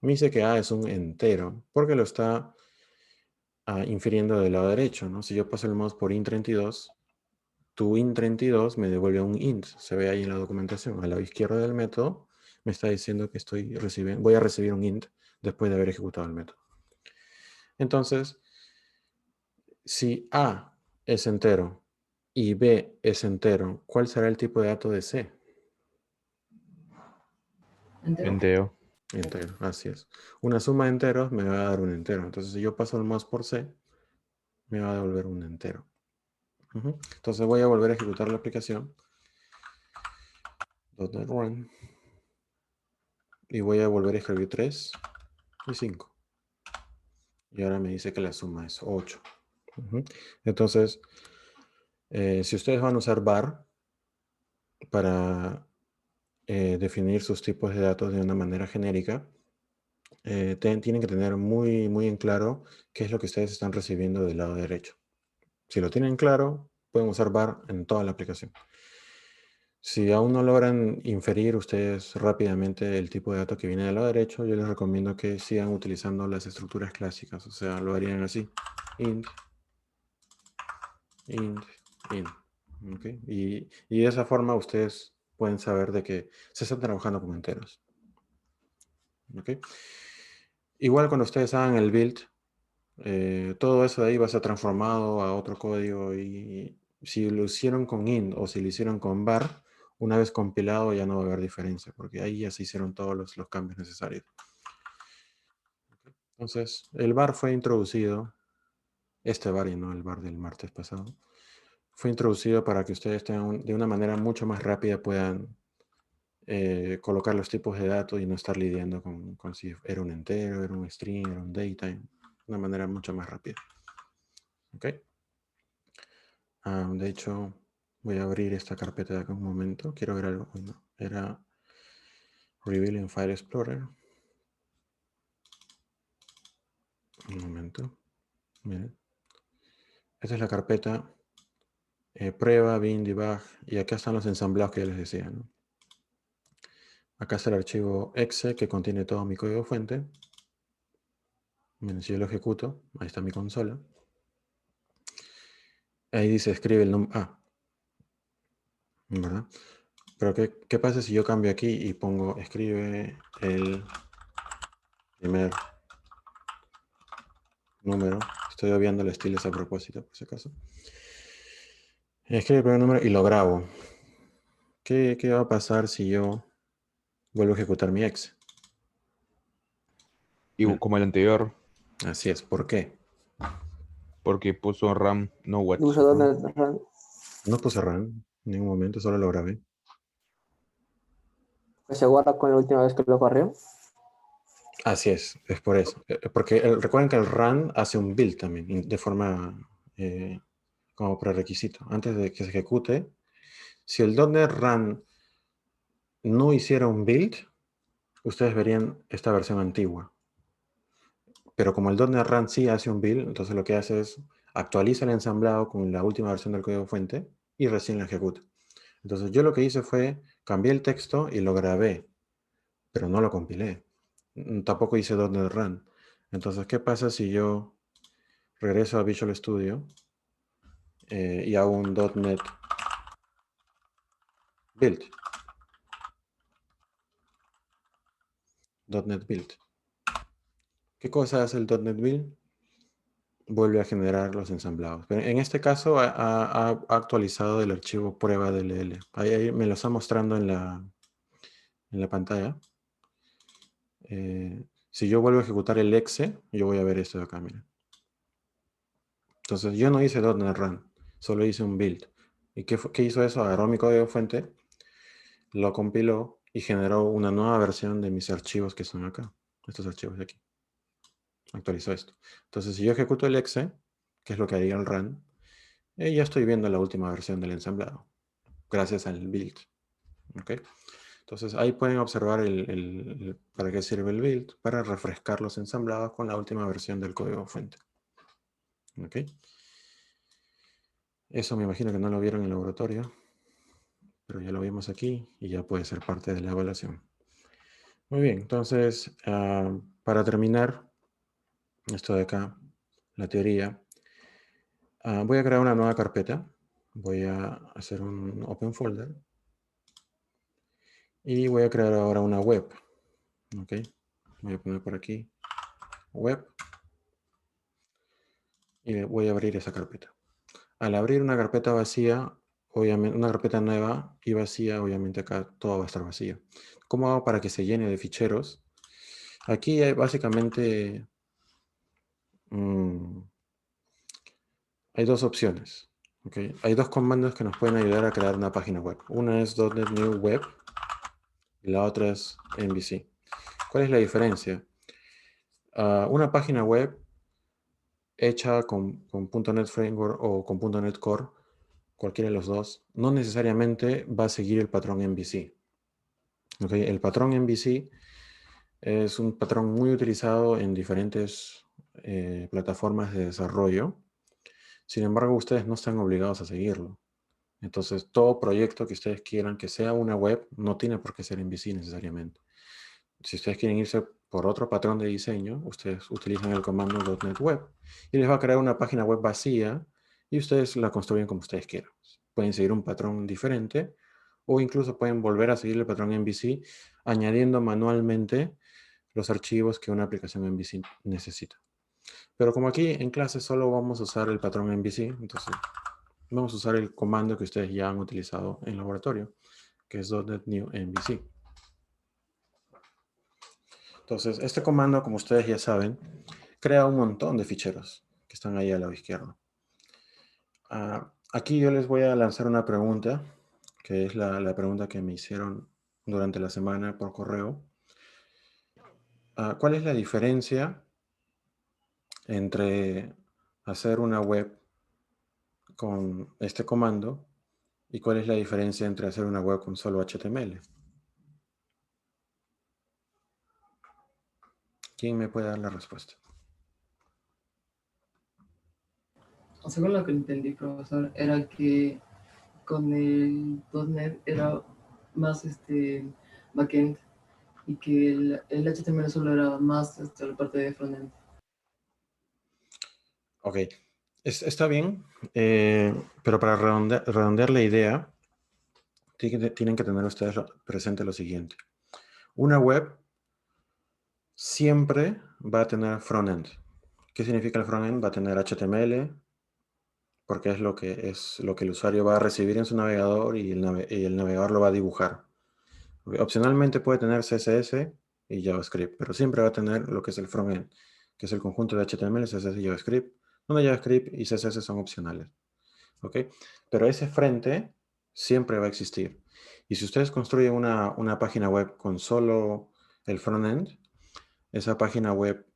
Me dice que A es un entero, porque lo está infiriendo del lado derecho, ¿no? Si yo paso el mouse por int32, tu int32 me devuelve un int. Se ve ahí en la documentación. Al lado izquierdo del método me está diciendo que voy a recibir un int después de haber ejecutado el método. Entonces, si A es entero y B es entero, ¿cuál será el tipo de dato de C? Entero. Entero, así es. Una suma de enteros me va a dar un entero. Entonces, si yo paso el mouse por C, me va a devolver un entero. Entonces voy a volver a ejecutar la aplicación. .NET Run. Y voy a volver a escribir 3 y 5. Y ahora me dice que la suma es 8. Entonces, si ustedes van a usar var para definir sus tipos de datos de una manera genérica, tienen que tener muy, muy en claro qué es lo que ustedes están recibiendo del lado derecho. Si lo tienen claro, pueden usar var en toda la aplicación. Si aún no logran inferir ustedes rápidamente el tipo de dato que viene del lado derecho, yo les recomiendo que sigan utilizando las estructuras clásicas. O sea, lo harían así. Int, int, int. ¿Okay? Y de esa forma ustedes pueden saber de que se están trabajando con enteros. ¿Ok? Igual cuando ustedes hagan el build, todo eso de ahí va a ser transformado a otro código y si lo hicieron con int o si lo hicieron con var, una vez compilado ya no va a haber diferencia, porque ahí ya se hicieron todos los cambios necesarios. Entonces, el var fue introducido, este var y no el var del martes pasado, fue introducido para que ustedes de una manera mucho más rápida puedan colocar los tipos de datos y no estar lidiando con si era un entero, era un string, era un data, de una manera mucho más rápida. ¿Ok? De hecho, voy a abrir esta carpeta de acá un momento. Quiero ver algo. Bueno, era Revealing File Explorer. Un momento. Miren. Esta es la carpeta prueba, bin, debug. Y acá están los ensamblados que ya les decía, ¿no? Acá está el archivo exe que contiene todo mi código fuente. Miren, si yo lo ejecuto, ahí está mi consola. Ahí dice escribe el nombre. ¿Verdad? Pero ¿qué pasa si yo cambio aquí y pongo escribe el primer número? Estoy obviando el estilo a propósito, por si acaso. Escribe el primer número y lo grabo. ¿Qué va a pasar si yo vuelvo a ejecutar mi exe? Y como el anterior, Así es. ¿Por qué? porque puso RAM, no watch. Uso .NET Run. No puse RAM en ningún momento, solo lo grabé. Pues se guarda con la última vez que lo corrió. Así es por eso. Porque recuerden que el run hace un build también, de forma como prerequisito. Antes de que se ejecute, si el .NET Run no hiciera un build, ustedes verían esta versión antigua. Pero como el .NET Run sí hace un build, entonces lo que hace es actualiza el ensamblado con la última versión del código fuente y recién la ejecuta. Entonces yo lo que hice fue cambié el texto y lo grabé, pero no lo compilé. Tampoco hice .NET Run. Entonces, ¿qué pasa si yo regreso a Visual Studio y hago un .NET Build? .NET Build. ¿Qué cosa hace el .NET Build? Vuelve a generar los ensamblados. Pero en este caso ha actualizado el archivo prueba DLL. Ahí me lo está mostrando en la pantalla. Si yo vuelvo a ejecutar el exe, yo voy a ver esto de acá, miren. Entonces yo no hice .NET Run, solo hice un build. ¿Y qué hizo eso? Agarró mi código fuente, lo compiló y generó una nueva versión de mis archivos que son acá. Estos archivos de aquí. Actualizó esto. Entonces si yo ejecuto el exe, que es lo que haría el run, ya estoy viendo la última versión del ensamblado. Gracias al build. ¿Ok? Entonces ahí pueden observar para qué sirve el build. Para refrescar los ensamblados con la última versión del código fuente. ¿Ok? Eso me imagino que no lo vieron en el laboratorio, pero ya lo vimos aquí y ya puede ser parte de la evaluación. Muy bien, entonces, para terminar esto de acá, la teoría, voy a crear una nueva carpeta. Voy a hacer un open folder. Y voy a crear ahora una web. ¿Ok? Voy a poner por aquí web. Y voy a abrir esa carpeta. Al abrir una carpeta vacía, obviamente, una carpeta nueva y vacía, obviamente acá todo va a estar vacío. ¿Cómo hago para que se llene de ficheros? Aquí hay básicamente hay dos opciones. ¿Okay? Hay dos comandos que nos pueden ayudar a crear una página web. Una es .NET New Web y la otra es MVC. ¿Cuál es la diferencia? Una página web hecha con .NET Framework o con .NET Core, cualquiera de los dos, no necesariamente va a seguir el patrón MVC. ¿Okay? El patrón MVC es un patrón muy utilizado en diferentes plataformas de desarrollo. Sin embargo, ustedes no están obligados a seguirlo. Entonces, todo proyecto que ustedes quieran que sea una web no tiene por qué ser MVC necesariamente. Si ustedes quieren irse por otro patrón de diseño, ustedes utilizan el comando .NET Web y les va a crear una página web vacía y ustedes la construyen como ustedes quieran. Pueden seguir un patrón diferente o incluso pueden volver a seguir el patrón MVC añadiendo manualmente los archivos que una aplicación MVC necesita. Pero como aquí en clase solo vamos a usar el patrón MVC, entonces vamos a usar el comando que ustedes ya han utilizado en laboratorio, que es .NET New MVC. Entonces, este comando, como ustedes ya saben, crea un montón de ficheros que están ahí al lado izquierdo. Aquí yo les voy a lanzar una pregunta, que es la pregunta que me hicieron durante la semana por correo. ¿Cuál es la diferencia entre hacer una web con este comando y cuál es la diferencia entre hacer una web con solo HTML? ¿Quién me puede dar la respuesta? Según lo que entendí, profesor, era que con el .NET era más backend y que el HTML solo era más la parte de frontend. Ok, está bien, pero para redondear la idea, tienen que tener ustedes presente lo siguiente. Una web siempre va a tener frontend. ¿Qué significa el frontend? Va a tener HTML, porque es lo que el usuario va a recibir en su navegador y el navegador lo va a dibujar. Opcionalmente puede tener CSS y JavaScript, pero siempre va a tener lo que es el frontend, que es el conjunto de HTML, CSS y JavaScript, donde JavaScript y CSS son opcionales. ¿Ok? Pero ese frente siempre va a existir. Y si ustedes construyen una página web con solo el frontend, esa página web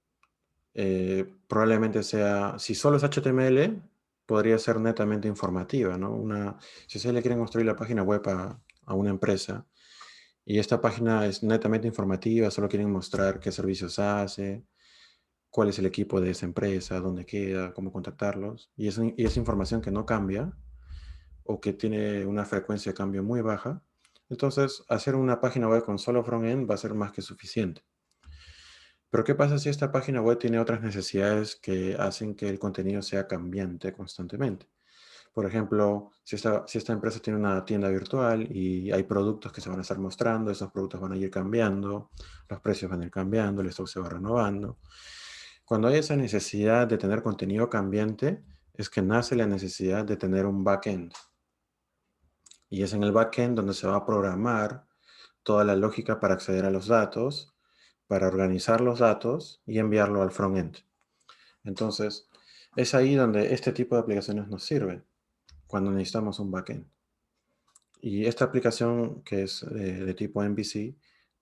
probablemente sea, si solo es HTML, podría ser netamente informativa, ¿no? Si ustedes le quieren construir la página web a una empresa y esta página es netamente informativa, solo quieren mostrar qué servicios hace, cuál es el equipo de esa empresa, dónde queda, cómo contactarlos, y esa información que no cambia o que tiene una frecuencia de cambio muy baja, entonces hacer una página web con solo frontend va a ser más que suficiente. Pero ¿qué pasa si esta página web tiene otras necesidades que hacen que el contenido sea cambiante constantemente? Por ejemplo, si esta empresa tiene una tienda virtual y hay productos que se van a estar mostrando, esos productos van a ir cambiando, los precios van a ir cambiando, el stock se va renovando. Cuando hay esa necesidad de tener contenido cambiante, es que nace la necesidad de tener un backend. Y es en el backend donde se va a programar toda la lógica para acceder a los datos, para organizar los datos y enviarlo al frontend. Entonces, es ahí donde este tipo de aplicaciones nos sirven, cuando necesitamos un backend. Y esta aplicación que es de tipo MVC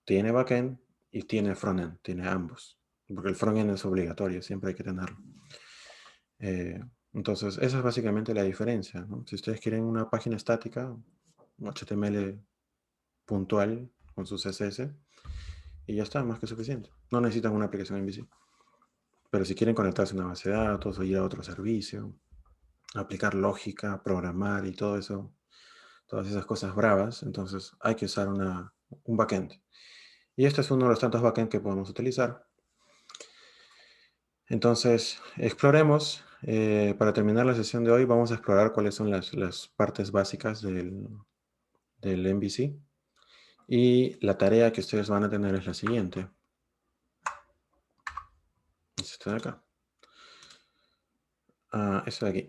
tiene backend y tiene frontend, tiene ambos. Porque el frontend es obligatorio, siempre hay que tenerlo. Entonces, esa es básicamente la diferencia, ¿no? Si ustedes quieren una página estática, un HTML puntual con su CSS, y ya está, más que suficiente. No necesitan una aplicación MVC. Pero si quieren conectarse a una base de datos o ir a otro servicio, aplicar lógica, programar y todo eso, todas esas cosas bravas, entonces hay que usar un backend. Y este es uno de los tantos backend que podemos utilizar. Entonces, exploremos. Para terminar la sesión de hoy, vamos a explorar cuáles son las partes básicas del MVC. Y la tarea que ustedes van a tener es la siguiente. Esto de acá. Esto de aquí.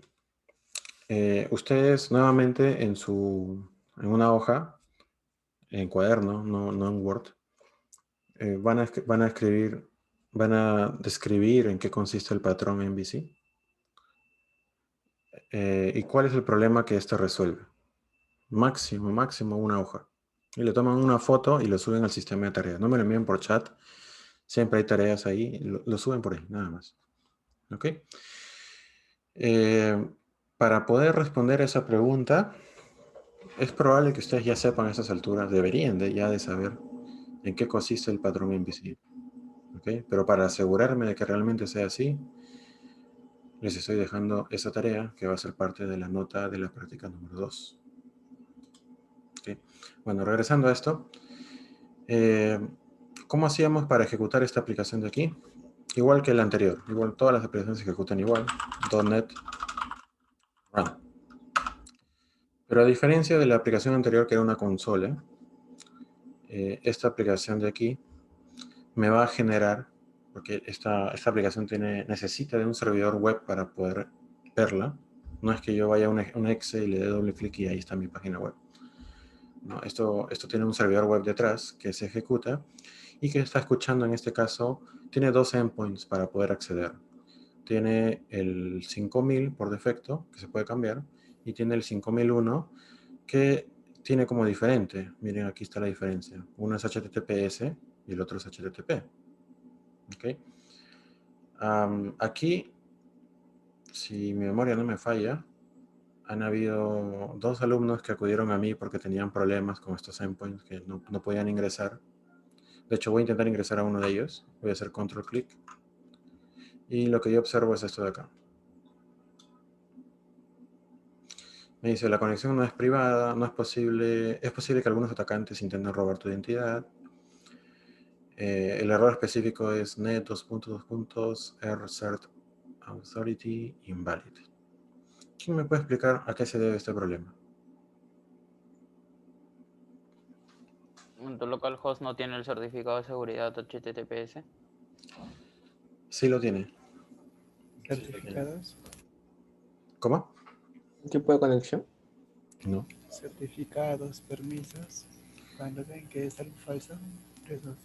Ustedes nuevamente en una hoja, en cuaderno, no en Word, van a describir en qué consiste el patrón MVC y cuál es el problema que éste resuelve. Máximo una hoja. Y le toman una foto y lo suben al sistema de tareas. No me lo envíen por chat. Siempre hay tareas ahí. Lo suben por ahí, nada más. ¿Ok? Para poder responder a esa pregunta, es probable que ustedes ya sepan a estas alturas, deberían ya de saber en qué consiste el patrón MVC. ¿Okay? Pero para asegurarme de que realmente sea así, les estoy dejando esa tarea que va a ser parte de la nota de la práctica número 2. ¿Okay? Bueno, regresando a esto, ¿cómo hacíamos para ejecutar esta aplicación de aquí? Igual que la anterior, igual todas las aplicaciones se ejecutan igual, .NET Run. Pero a diferencia de la aplicación anterior, que era una consola, esta aplicación de aquí me va a generar, porque esta aplicación necesita de un servidor web para poder verla. No es que yo vaya a un Excel y le dé doble clic y ahí está mi página web. No, esto tiene un servidor web detrás que se ejecuta y que está escuchando, en este caso, tiene dos endpoints para poder acceder. Tiene el 5000 por defecto, que se puede cambiar, y tiene el 5001, que tiene como diferente. Miren, aquí está la diferencia. Uno es HTTPS y el otro es HTTP. ¿Okay? Aquí, si mi memoria no me falla, han habido 2 alumnos que acudieron a mí porque tenían problemas con estos endpoints que no podían ingresar. De hecho, voy a intentar ingresar a uno de ellos. Voy a hacer control clic. Y lo que yo observo es esto de acá. Me dice, la conexión no es privada, no es posible que algunos atacantes intenten robar tu identidad. El error específico es net error authority invalid. ¿Quién me puede explicar a qué se debe este problema? Tu localhost no tiene el certificado de seguridad HTTPS. Sí lo tiene. Certificados. ¿Cómo? ¿Qué tipo de conexión? No. Certificados, permisos. Cuando ven que es algo falso, eso.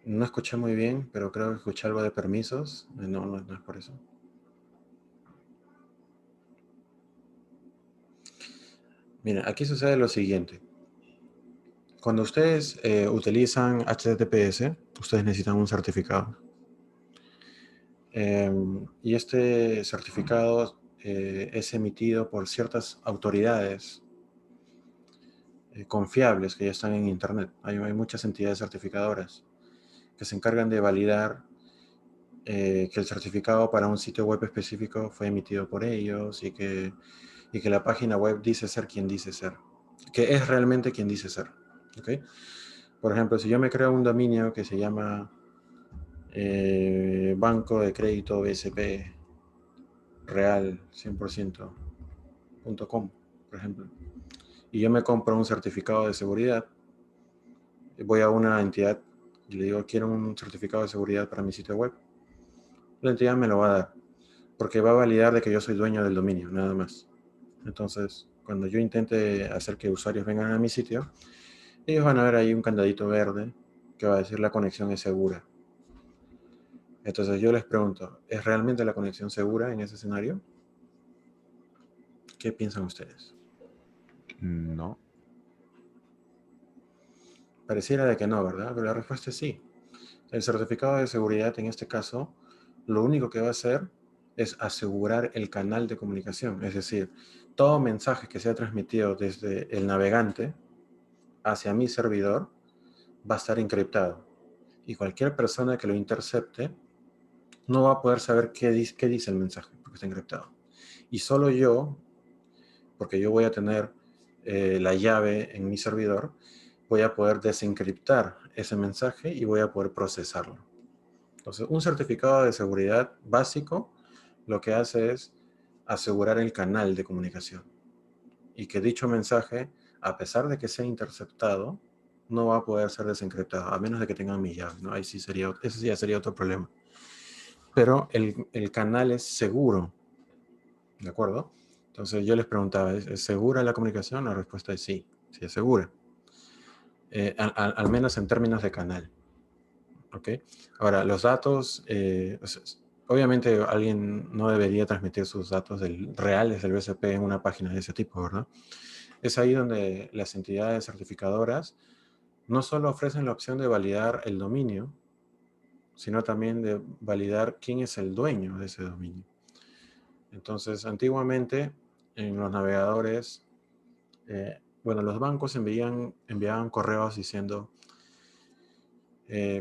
No escuché muy bien, pero creo que escuché algo de permisos. No es por eso. Miren, aquí sucede lo siguiente. Cuando ustedes utilizan HTTPS, ustedes necesitan un certificado. Y este certificado es emitido por ciertas autoridades confiables que ya están en Internet. Hay muchas entidades certificadoras que se encargan de validar que el certificado para un sitio web específico fue emitido por ellos y que la página web dice ser quien dice ser, que es realmente quien dice ser. ¿Okay? Por ejemplo, si yo me creo un dominio que se llama Banco de Crédito BSP Real 100%.com, por ejemplo, y yo me compro un certificado de seguridad, voy a una entidad y le digo, quiero un certificado de seguridad para mi sitio web. La entidad me lo va a dar, porque va a validar de que yo soy dueño del dominio, nada más. Entonces, cuando yo intente hacer que usuarios vengan a mi sitio, ellos van a ver ahí un candadito verde que va a decir la conexión es segura. Entonces yo les pregunto, ¿es realmente la conexión segura en ese escenario? ¿Qué piensan ustedes? No. Pareciera de que no, ¿verdad? Pero la respuesta es sí. El certificado de seguridad, en este caso, lo único que va a hacer es asegurar el canal de comunicación. Es decir, todo mensaje que sea transmitido desde el navegante hacia mi servidor va a estar encriptado. Y cualquier persona que lo intercepte no va a poder saber qué dice el mensaje, porque está encriptado. Y solo yo, porque yo voy a tener la llave en mi servidor, voy a poder desencriptar ese mensaje y voy a poder procesarlo. Entonces, un certificado de seguridad básico lo que hace es asegurar el canal de comunicación y que dicho mensaje, a pesar de que sea interceptado, no va a poder ser desencriptado, a menos de que tengan mi llave, ¿no? Ahí sí sería, ese sí ya sería otro problema. Pero el canal es seguro, ¿de acuerdo? Entonces yo les preguntaba, ¿es segura la comunicación? La respuesta es sí, sí es segura. Al menos en términos de canal. ¿Ok? Ahora, los datos, obviamente alguien no debería transmitir sus datos reales del BSP en una página de ese tipo, ¿verdad? Es ahí donde las entidades certificadoras no solo ofrecen la opción de validar el dominio, sino también de validar quién es el dueño de ese dominio. Entonces, antiguamente, en los navegadores, bueno, los bancos enviaban correos diciendo,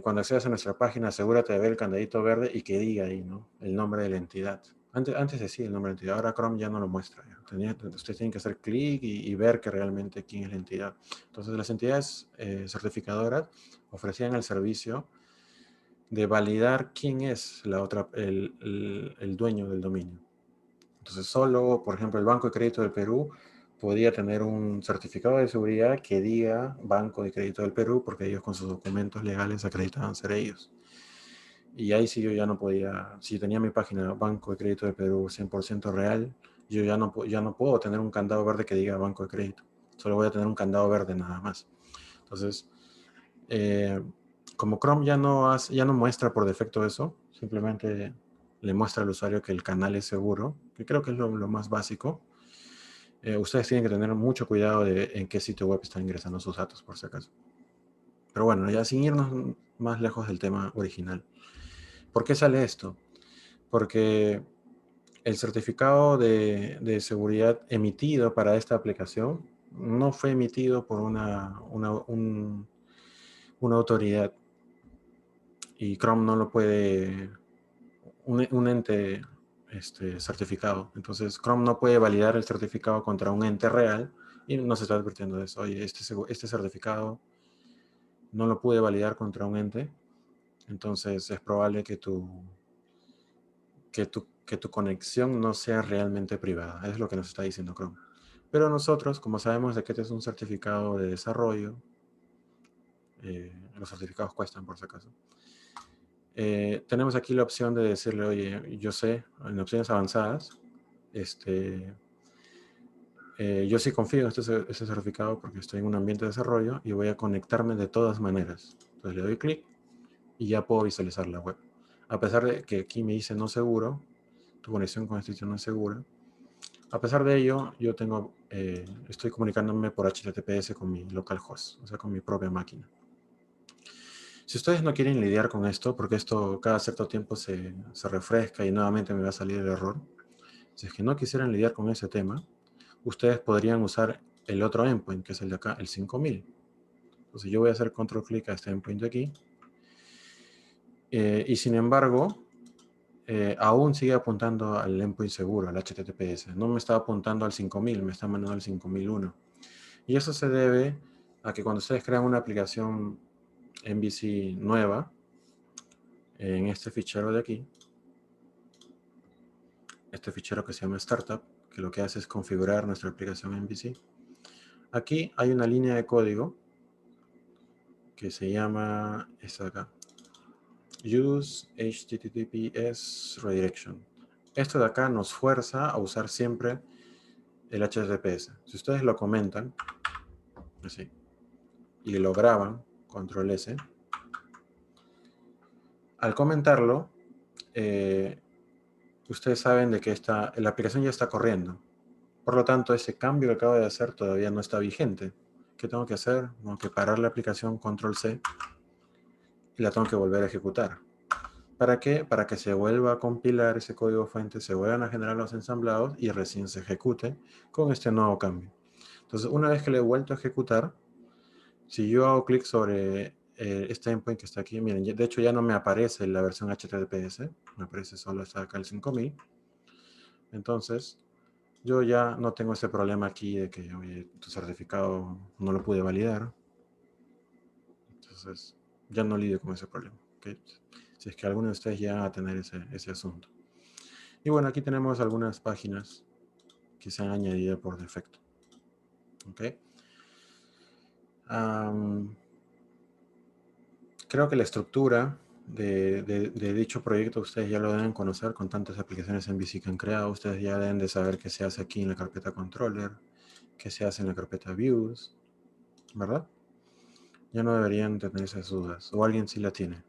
cuando accedas a nuestra página, asegúrate de ver el candadito verde y que diga ahí, ¿no? El nombre de la entidad. Antes decía el nombre de la entidad, ahora Chrome ya no lo muestra. Ustedes tienen que hacer clic y ver que realmente quién es la entidad. Entonces, las entidades certificadoras ofrecían el servicio de validar quién es el dueño del dominio. Entonces, solo, por ejemplo, el Banco de Crédito del Perú podía tener un certificado de seguridad que diga Banco de Crédito del Perú, porque ellos con sus documentos legales acreditaban ser ellos. Y ahí sí yo ya no podía, si tenía mi página Banco de Crédito del Perú 100% real, yo ya no puedo tener un candado verde que diga Banco de Crédito. Solo voy a tener un candado verde nada más. Entonces, como Chrome ya no muestra por defecto eso, simplemente le muestra al usuario que el canal es seguro, que creo que es lo más básico. Ustedes tienen que tener mucho cuidado de en qué sitio web están ingresando sus datos, por si acaso. Pero bueno, ya sin irnos más lejos del tema original. ¿Por qué sale esto? Porque el certificado de seguridad emitido para esta aplicación no fue emitido por una autoridad. Y Chrome no lo puede, un ente certificado. Entonces Chrome no puede validar el certificado contra un ente real y nos está advirtiendo de eso. Oye, este certificado no lo pude validar contra un ente, entonces es probable que tu conexión no sea realmente privada. Es lo que nos está diciendo Chrome. Pero nosotros, como sabemos de que este es un certificado de desarrollo, los certificados cuestan por si acaso, tenemos aquí la opción de decirle, oye, yo sé, en opciones avanzadas, yo sí confío en este certificado porque estoy en un ambiente de desarrollo y voy a conectarme de todas maneras. Entonces le doy clic y ya puedo visualizar la web. A pesar de que aquí me dice no seguro, tu conexión con este sitio no es segura, a pesar de ello, yo estoy comunicándome por HTTPS con mi localhost, o sea, con mi propia máquina. Si ustedes no quieren lidiar con esto, porque esto cada cierto tiempo se refresca y nuevamente me va a salir el error, si es que no quisieran lidiar con ese tema, ustedes podrían usar el otro endpoint, que es el de acá, el 5000. Entonces yo voy a hacer control clic a este endpoint de aquí. Y sin embargo, aún sigue apuntando al endpoint seguro, al HTTPS. No me está apuntando al 5000, me está mandando al 5001. Y eso se debe a que cuando ustedes crean una aplicación MVC nueva, en este fichero de aquí, este fichero que se llama Startup, que lo que hace es configurar nuestra aplicación MVC. Aquí hay una línea de código que se llama esta de acá. Use HTTPS Redirection. Esto de acá nos fuerza a usar siempre el HTTPS. Si ustedes lo comentan, así, y lo graban, control S, al comentarlo, ustedes saben de que la aplicación ya está corriendo. Por lo tanto, ese cambio que acabo de hacer todavía no está vigente. ¿Qué tengo que hacer? Tengo que parar la aplicación, control C, y la tengo que volver a ejecutar. ¿Para qué? Para que se vuelva a compilar ese código fuente, se vuelvan a generar los ensamblados y recién se ejecute con este nuevo cambio. Entonces, una vez que le he vuelto a ejecutar, si yo hago clic sobre este endpoint que está aquí, miren, de hecho ya no me aparece la versión HTTPS, me aparece solo esta acá el 5000. Entonces, yo ya no tengo ese problema aquí de que, oye, tu certificado no lo pude validar. Entonces, ya no lidio con ese problema. ¿Okay? Si es que alguno de ustedes llegan a tener ese asunto. Y bueno, aquí tenemos algunas páginas que se han añadido por defecto. ¿Ok? Creo que la estructura de dicho proyecto ustedes ya lo deben conocer con tantas aplicaciones en MVC que han creado. Ustedes ya deben de saber qué se hace aquí en la carpeta controller, qué se hace en la carpeta views, ¿verdad? Ya no deberían tener esas dudas. ¿O alguien sí la tiene?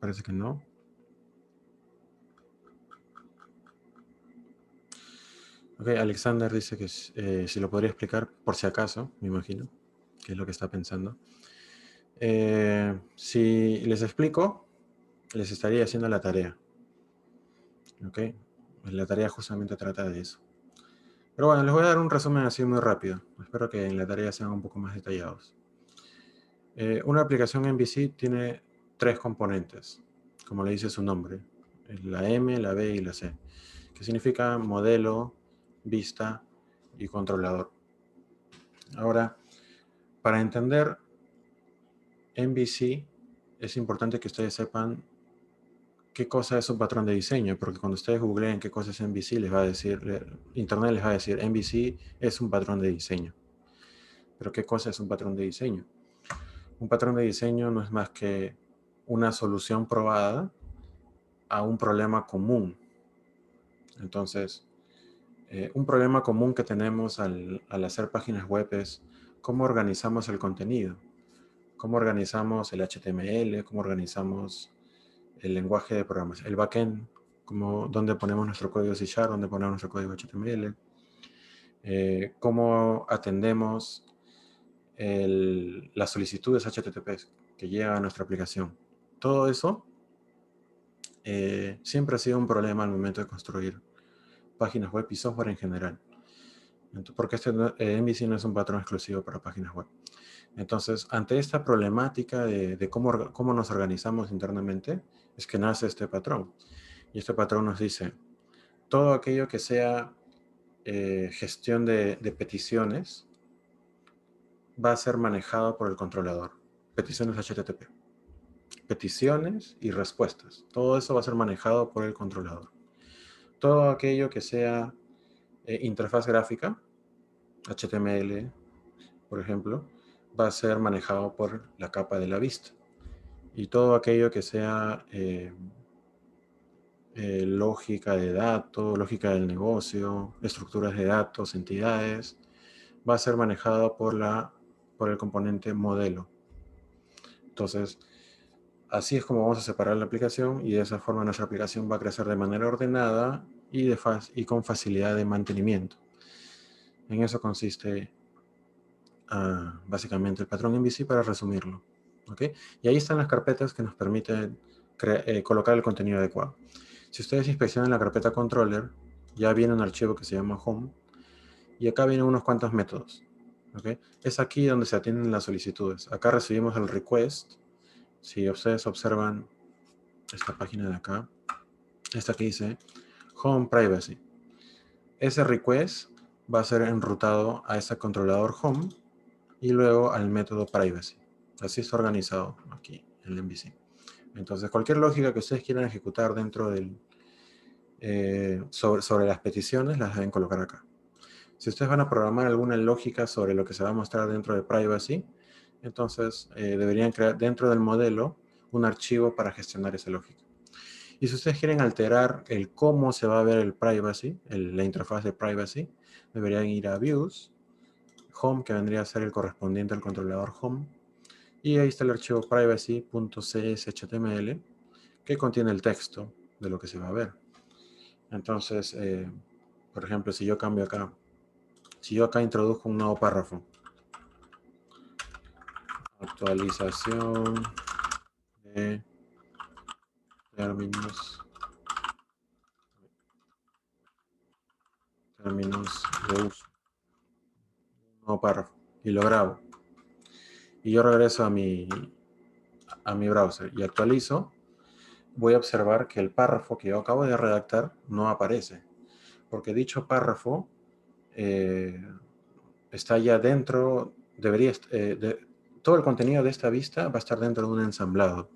Parece que no. Ok, Alexander dice que si lo podría explicar por si acaso, me imagino, que es lo que está pensando. Si les explico, les estaría haciendo la tarea. Ok, la tarea justamente trata de eso. Pero bueno, les voy a dar un resumen así muy rápido. Espero que en la tarea sean un poco más detallados. Una aplicación MVC tiene 3 componentes, como le dice su nombre. La M, la B y la C, que significa modelo, vista y controlador. Ahora, para entender MVC es importante que ustedes sepan qué cosa es un patrón de diseño, porque cuando ustedes googleen qué cosa es MVC, les va a decir, Internet les va a decir, MVC es un patrón de diseño. Pero ¿qué cosa es un patrón de diseño? Un patrón de diseño no es más que una solución probada a un problema común. Entonces, un problema común que tenemos al hacer páginas web es cómo organizamos el contenido, cómo organizamos el HTML, cómo organizamos el lenguaje de programación, el backend, dónde ponemos nuestro código C#, dónde ponemos nuestro código HTML, cómo atendemos las solicitudes HTTP que llegan a nuestra aplicación. Todo eso siempre ha sido un problema al momento de construir páginas web y software en general. Porque MVC no es un patrón exclusivo para páginas web. Entonces, ante esta problemática de cómo nos organizamos internamente, es que nace este patrón. Y este patrón nos dice, todo aquello que sea gestión de peticiones va a ser manejado por el controlador. Peticiones HTTP. Peticiones y respuestas. Todo eso va a ser manejado por el controlador. Todo aquello que sea interfaz gráfica, HTML, por ejemplo, va a ser manejado por la capa de la vista. Y todo aquello que sea lógica de datos, lógica del negocio, estructuras de datos, entidades, va a ser manejado por el componente modelo. Entonces, así es como vamos a separar la aplicación y de esa forma nuestra aplicación va a crecer de manera ordenada y con facilidad de mantenimiento. En eso consiste básicamente el patrón MVC, para resumirlo. ¿Okay? Y ahí están las carpetas que nos permiten colocar el contenido adecuado. Si ustedes inspeccionan la carpeta controller, ya viene un archivo que se llama home y acá vienen unos cuantos métodos. ¿Okay? Es aquí donde se atienden las solicitudes. Acá recibimos el request. Si ustedes observan esta página de acá, esta que dice home privacy, ese request va a ser enrutado a ese controlador home y luego al método privacy. Así está organizado aquí el MVC. Entonces, cualquier lógica que ustedes quieran ejecutar dentro del sobre las peticiones, las deben colocar acá. Si ustedes van a programar alguna lógica sobre lo que se va a mostrar dentro de privacy, entonces deberían crear dentro del modelo un archivo para gestionar esa lógica. Y si ustedes quieren alterar el cómo se va a ver el privacy, la interfaz de privacy, deberían ir a Views, Home, que vendría a ser el correspondiente al controlador Home, y ahí está el archivo privacy.cshtml, que contiene el texto de lo que se va a ver. Entonces, por ejemplo, si yo cambio acá, si yo acá introduzco un nuevo párrafo, actualización de términos de uso, un nuevo párrafo, y lo grabo, y yo regreso a mi browser y actualizo, voy a observar que el párrafo que yo acabo de redactar no aparece, porque dicho párrafo está ya dentro, todo el contenido de esta vista va a estar dentro de un ensamblado,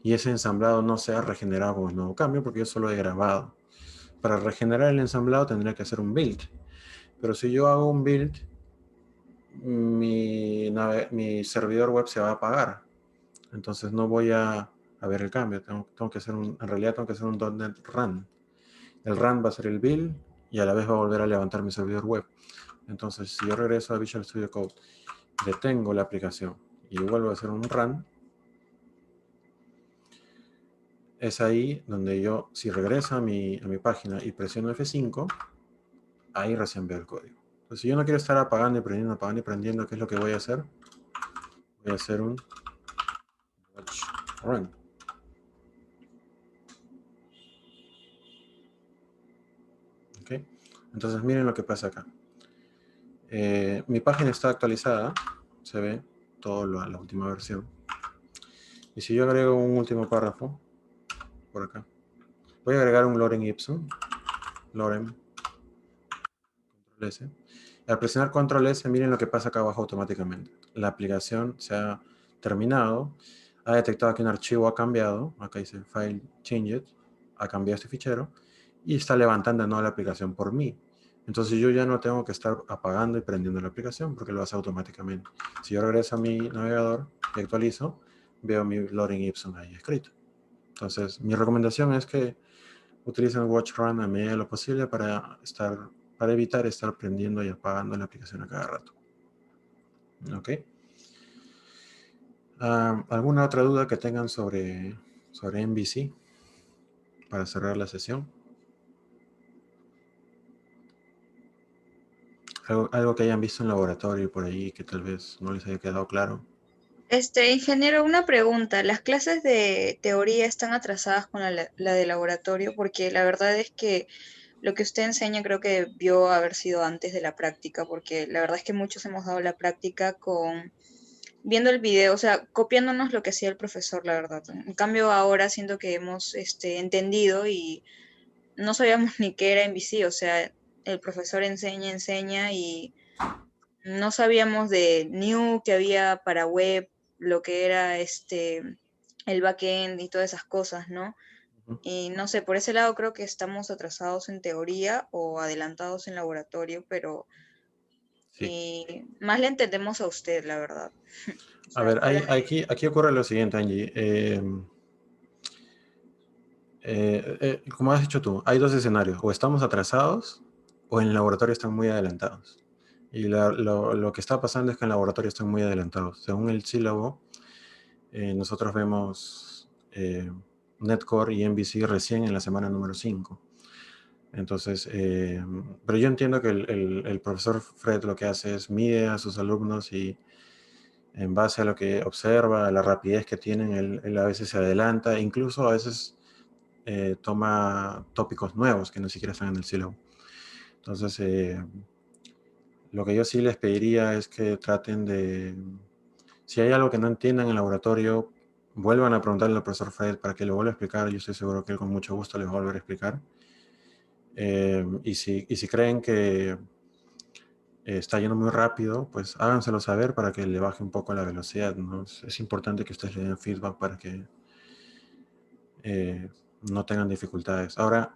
y ese ensamblado no se ha regenerado con el nuevo cambio porque yo solo he grabado. Para regenerar el ensamblado tendría que hacer un build, pero si yo hago un build, mi servidor web se va a apagar, entonces no voy a ver el cambio. Tengo que hacer en realidad tengo que hacer un .NET Run. El Run va a ser el build y a la vez va a volver a levantar mi servidor web. Entonces, si yo regreso a Visual Studio Code, detengo la aplicación y vuelvo a hacer un Run, es ahí donde yo, si regreso a mi página y presiono F5, ahí recién veo el código. Entonces, si yo no quiero estar apagando y prendiendo, ¿qué es lo que voy a hacer? Voy a hacer un watch run. ¿Ok? Entonces, miren lo que pasa acá. Mi página está actualizada, se ve todo la última versión. Y si yo agrego un último párrafo, por acá, voy a agregar un lorem ipsum, lorem, control S. Al presionar control S, miren lo que pasa acá abajo automáticamente. La aplicación se ha terminado, ha detectado que un archivo ha cambiado, acá dice File Changed, ha cambiado este fichero, y está levantando de nuevo la aplicación por mí. Entonces yo ya no tengo que estar apagando y prendiendo la aplicación porque lo hace automáticamente. Si yo regreso a mi navegador y actualizo, veo mi Lorem Ipsum ahí escrito. Entonces mi recomendación es que utilicen Watch Run a medida de lo posible para evitar estar prendiendo y apagando la aplicación a cada rato. ¿Ok? ¿Alguna otra duda que tengan sobre MVC para cerrar la sesión? Algo que hayan visto en laboratorio por ahí que tal vez no les haya quedado claro. Ingeniero, una pregunta. ¿Las clases de teoría están atrasadas con la de laboratorio? Porque la verdad es que lo que usted enseña creo que debió haber sido antes de la práctica, porque la verdad es que muchos hemos dado la práctica viendo el video, o sea, copiándonos lo que hacía el profesor, la verdad. En cambio, ahora siento que hemos entendido y no sabíamos ni qué era MVC, o sea, el profesor enseña y no sabíamos de New que había para web, lo que era el backend y todas esas cosas, ¿no? Ujú. Y no sé, por ese lado creo que estamos atrasados en teoría o adelantados en laboratorio, pero Sí. más le entendemos a usted, la verdad. O A sea, ver, aquí ocurre lo siguiente, Angie. Como has dicho tú, hay dos escenarios. O estamos atrasados o en el laboratorio están muy adelantados. Y lo que está pasando es que en el laboratorio están muy adelantados. Según el sílabo, nosotros vemos Netcore y MVC recién en la semana número 5. Entonces, pero yo entiendo que el profesor Fred lo que hace es mide a sus alumnos y en base a lo que observa, a la rapidez que tienen, él a veces se adelanta, incluso a veces toma tópicos nuevos que no siquiera están en el sílabo. Entonces, lo que yo sí les pediría es que traten de, si hay algo que no entiendan en el laboratorio, vuelvan a preguntarle al profesor Fred para que lo vuelva a explicar. Yo estoy seguro que él con mucho gusto les va a volver a explicar. Y si creen que está yendo muy rápido, pues háganselo saber para que le baje un poco la velocidad, ¿no? Es importante que ustedes le den feedback para que no tengan dificultades. Ahora,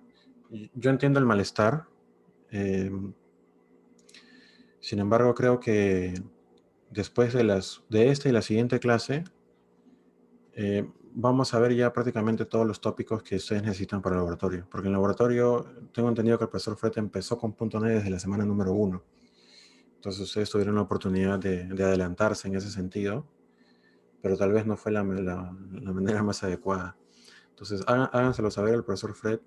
yo entiendo el malestar. Sin embargo, creo que después de esta y la siguiente clase, vamos a ver ya prácticamente todos los tópicos que ustedes necesitan para el laboratorio. Porque en el laboratorio tengo entendido que el profesor Fred empezó con .NET desde la semana número 1. Entonces ustedes tuvieron la oportunidad de adelantarse en ese sentido, pero tal vez no fue la manera más adecuada. Entonces háganselo saber al profesor Fred.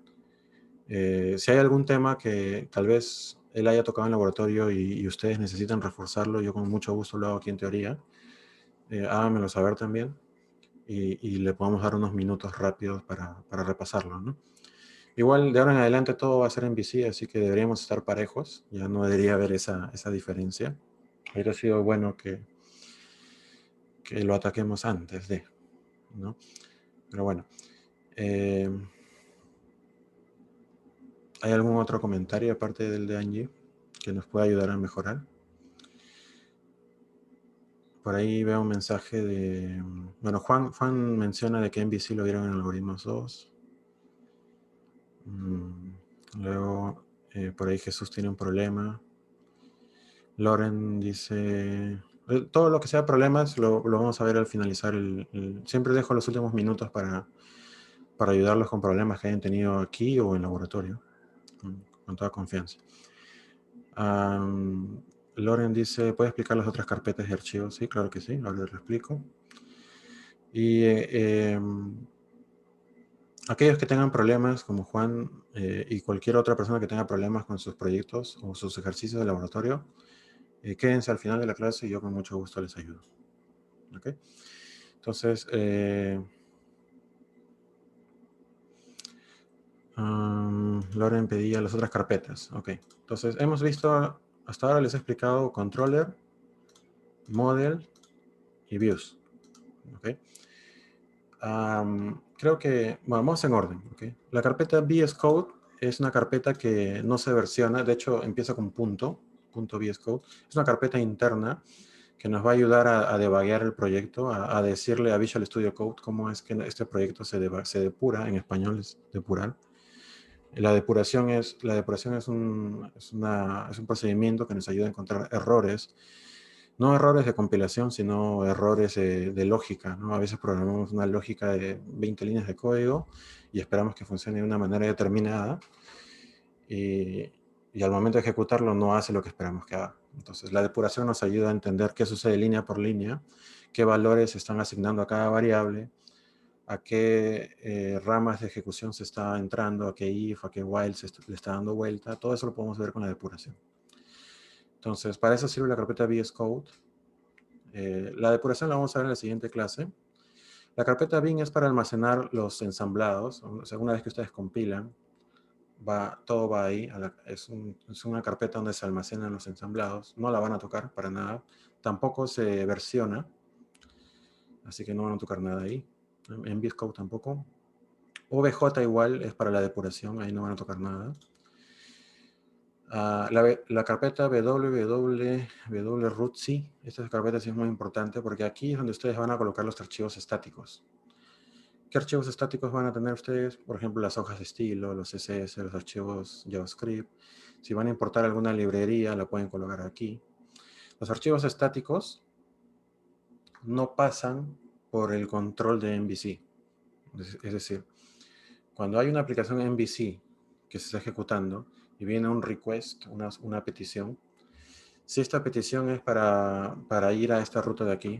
Si hay algún tema que tal vez él haya tocado en el laboratorio y ustedes necesitan reforzarlo, yo con mucho gusto lo hago aquí en teoría. Háganmelo saber también y le podemos dar unos minutos rápidos para repasarlo, ¿no? Igual de ahora en adelante todo va a ser en VC, así que deberíamos estar parejos. Ya no debería haber esa diferencia. Hubiera sido bueno que lo ataquemos antes de, ¿no? Pero bueno. ¿Hay algún otro comentario aparte del de Angie que nos pueda ayudar a mejorar? Por ahí veo un mensaje de... Bueno, Juan menciona de que MVC lo vieron en Algoritmos 2. Luego, por ahí Jesús tiene un problema. Loren dice... Todo lo que sea problemas lo vamos a ver al finalizar. Siempre dejo los últimos minutos para ayudarlos con problemas que hayan tenido aquí o en laboratorio. Con toda confianza. Loren dice, ¿puede explicar las otras carpetas y archivos? Sí, claro que sí, ahora lo explico. Y aquellos que tengan problemas, como Juan y cualquier otra persona que tenga problemas con sus proyectos o sus ejercicios de laboratorio, quédense al final de la clase y yo con mucho gusto les ayudo. ¿Ok? Entonces, Loren pedía las otras carpetas. Ok, entonces hemos visto, hasta ahora les he explicado controller, model y views. ¿Ok? Creo que, bueno, vamos en orden. ¿Okay? La carpeta VS Code es una carpeta que no se versiona, de hecho empieza con punto VS Code. Es una carpeta interna que nos va a ayudar a debuguear el proyecto, a decirle a Visual Studio Code cómo es que este proyecto se depura, en español es depurar. La depuración es un procedimiento que nos ayuda a encontrar errores, no errores de compilación, sino errores de lógica, ¿no? A veces programamos una lógica de 20 líneas de código y esperamos que funcione de una manera determinada y al momento de ejecutarlo no hace lo que esperamos que haga. Entonces la depuración nos ayuda a entender qué sucede línea por línea, qué valores se están asignando a cada variable, a qué ramas de ejecución se está entrando, a qué if, a qué while le está dando vuelta. Todo eso lo podemos ver con la depuración. Entonces, para eso sirve la carpeta VS Code. La depuración la vamos a ver en la siguiente clase. La carpeta bin es para almacenar los ensamblados. O sea, una vez que ustedes compilan, todo va ahí. Es una carpeta donde se almacenan los ensamblados. No la van a tocar para nada. Tampoco se versiona. Así que no van a tocar nada ahí. En VS Code tampoco. OBJ igual es para la depuración. Ahí no van a tocar nada. La carpeta www.rootc, esta carpeta sí es muy importante porque aquí es donde ustedes van a colocar los archivos estáticos. ¿Qué archivos estáticos van a tener ustedes? Por ejemplo, las hojas de estilo, los CSS, los archivos JavaScript. Si van a importar alguna librería, la pueden colocar aquí. Los archivos estáticos no pasan por el control de MVC. Es decir, cuando hay una aplicación MVC que se está ejecutando, y viene un request, una petición. Si esta petición es para ir a esta ruta de aquí,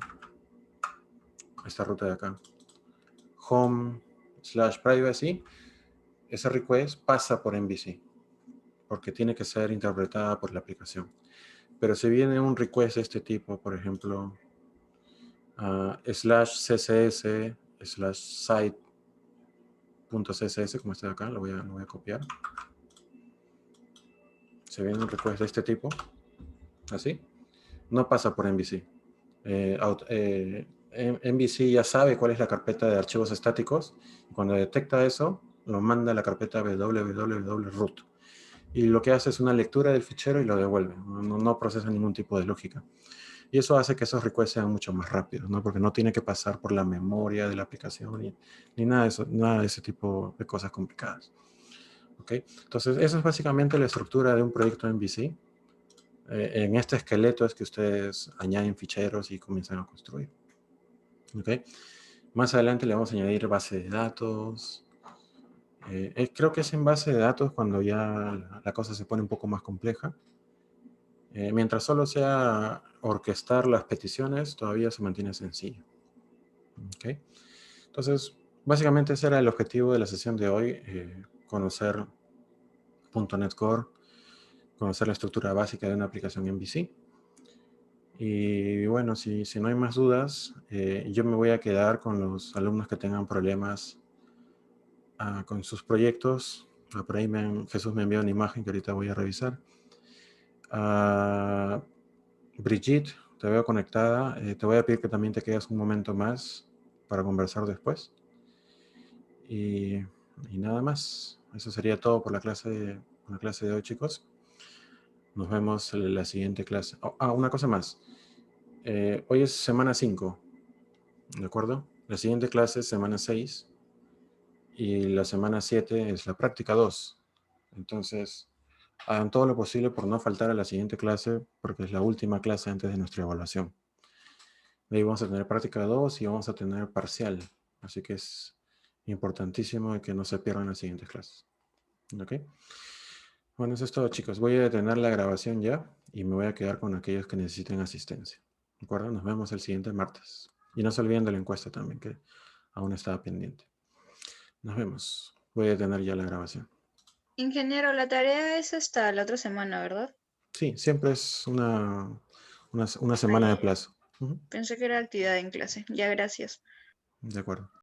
esta ruta de acá, home/privacy, ese request pasa por MVC, porque tiene que ser interpretada por la aplicación. Pero si viene un request de este tipo, por ejemplo, /css/site.css, como este de acá, lo voy a copiar. Se viene un request de este tipo, así, no pasa por MVC. MVC ya sabe cuál es la carpeta de archivos estáticos. Y cuando detecta eso, lo manda a la carpeta www.root. Y lo que hace es una lectura del fichero y lo devuelve. No procesa ningún tipo de lógica. Y eso hace que esos requests sean mucho más rápidos, ¿no? Porque no tiene que pasar por la memoria de la aplicación ni nada de eso, nada de ese tipo de cosas complicadas. ¿Okay? Entonces, eso es básicamente la estructura de un proyecto MVC. En este esqueleto es que ustedes añaden ficheros y comienzan a construir. ¿Okay? Más adelante le vamos a añadir base de datos. Creo que es en base de datos cuando ya la cosa se pone un poco más compleja. Mientras solo sea orquestar las peticiones, todavía se mantiene sencillo. ¿Okay? Entonces, básicamente ese era el objetivo de la sesión de hoy. Conocer .NET Core, conocer la estructura básica de una aplicación MVC. Y bueno, si no hay más dudas, yo me voy a quedar con los alumnos que tengan problemas con sus proyectos. Por ahí Jesús me envió una imagen que ahorita voy a revisar. Brigitte, te veo conectada. Te voy a pedir que también te quedes un momento más para conversar después. Y nada más. Eso sería todo por la clase de hoy, chicos. Nos vemos en la siguiente clase. Una cosa más. Hoy es semana 5, ¿de acuerdo? La siguiente clase es semana 6 y la semana 7 es la práctica 2. Entonces, hagan todo lo posible por no faltar a la siguiente clase porque es la última clase antes de nuestra evaluación. De ahí vamos a tener práctica 2 y vamos a tener parcial. Así que es importantísimo que no se pierdan las siguientes clases. ¿Ok? Bueno, eso es todo, chicos. Voy a detener la grabación ya y me voy a quedar con aquellos que necesiten asistencia. ¿De acuerdo? Nos vemos el siguiente martes. Y no se olviden de la encuesta también, que aún estaba pendiente. Nos vemos. Voy a detener ya la grabación. Ingeniero, la tarea es hasta la otra semana, ¿verdad? Sí, siempre es una semana de plazo. Pensé que era actividad en clase. Ya, gracias. De acuerdo.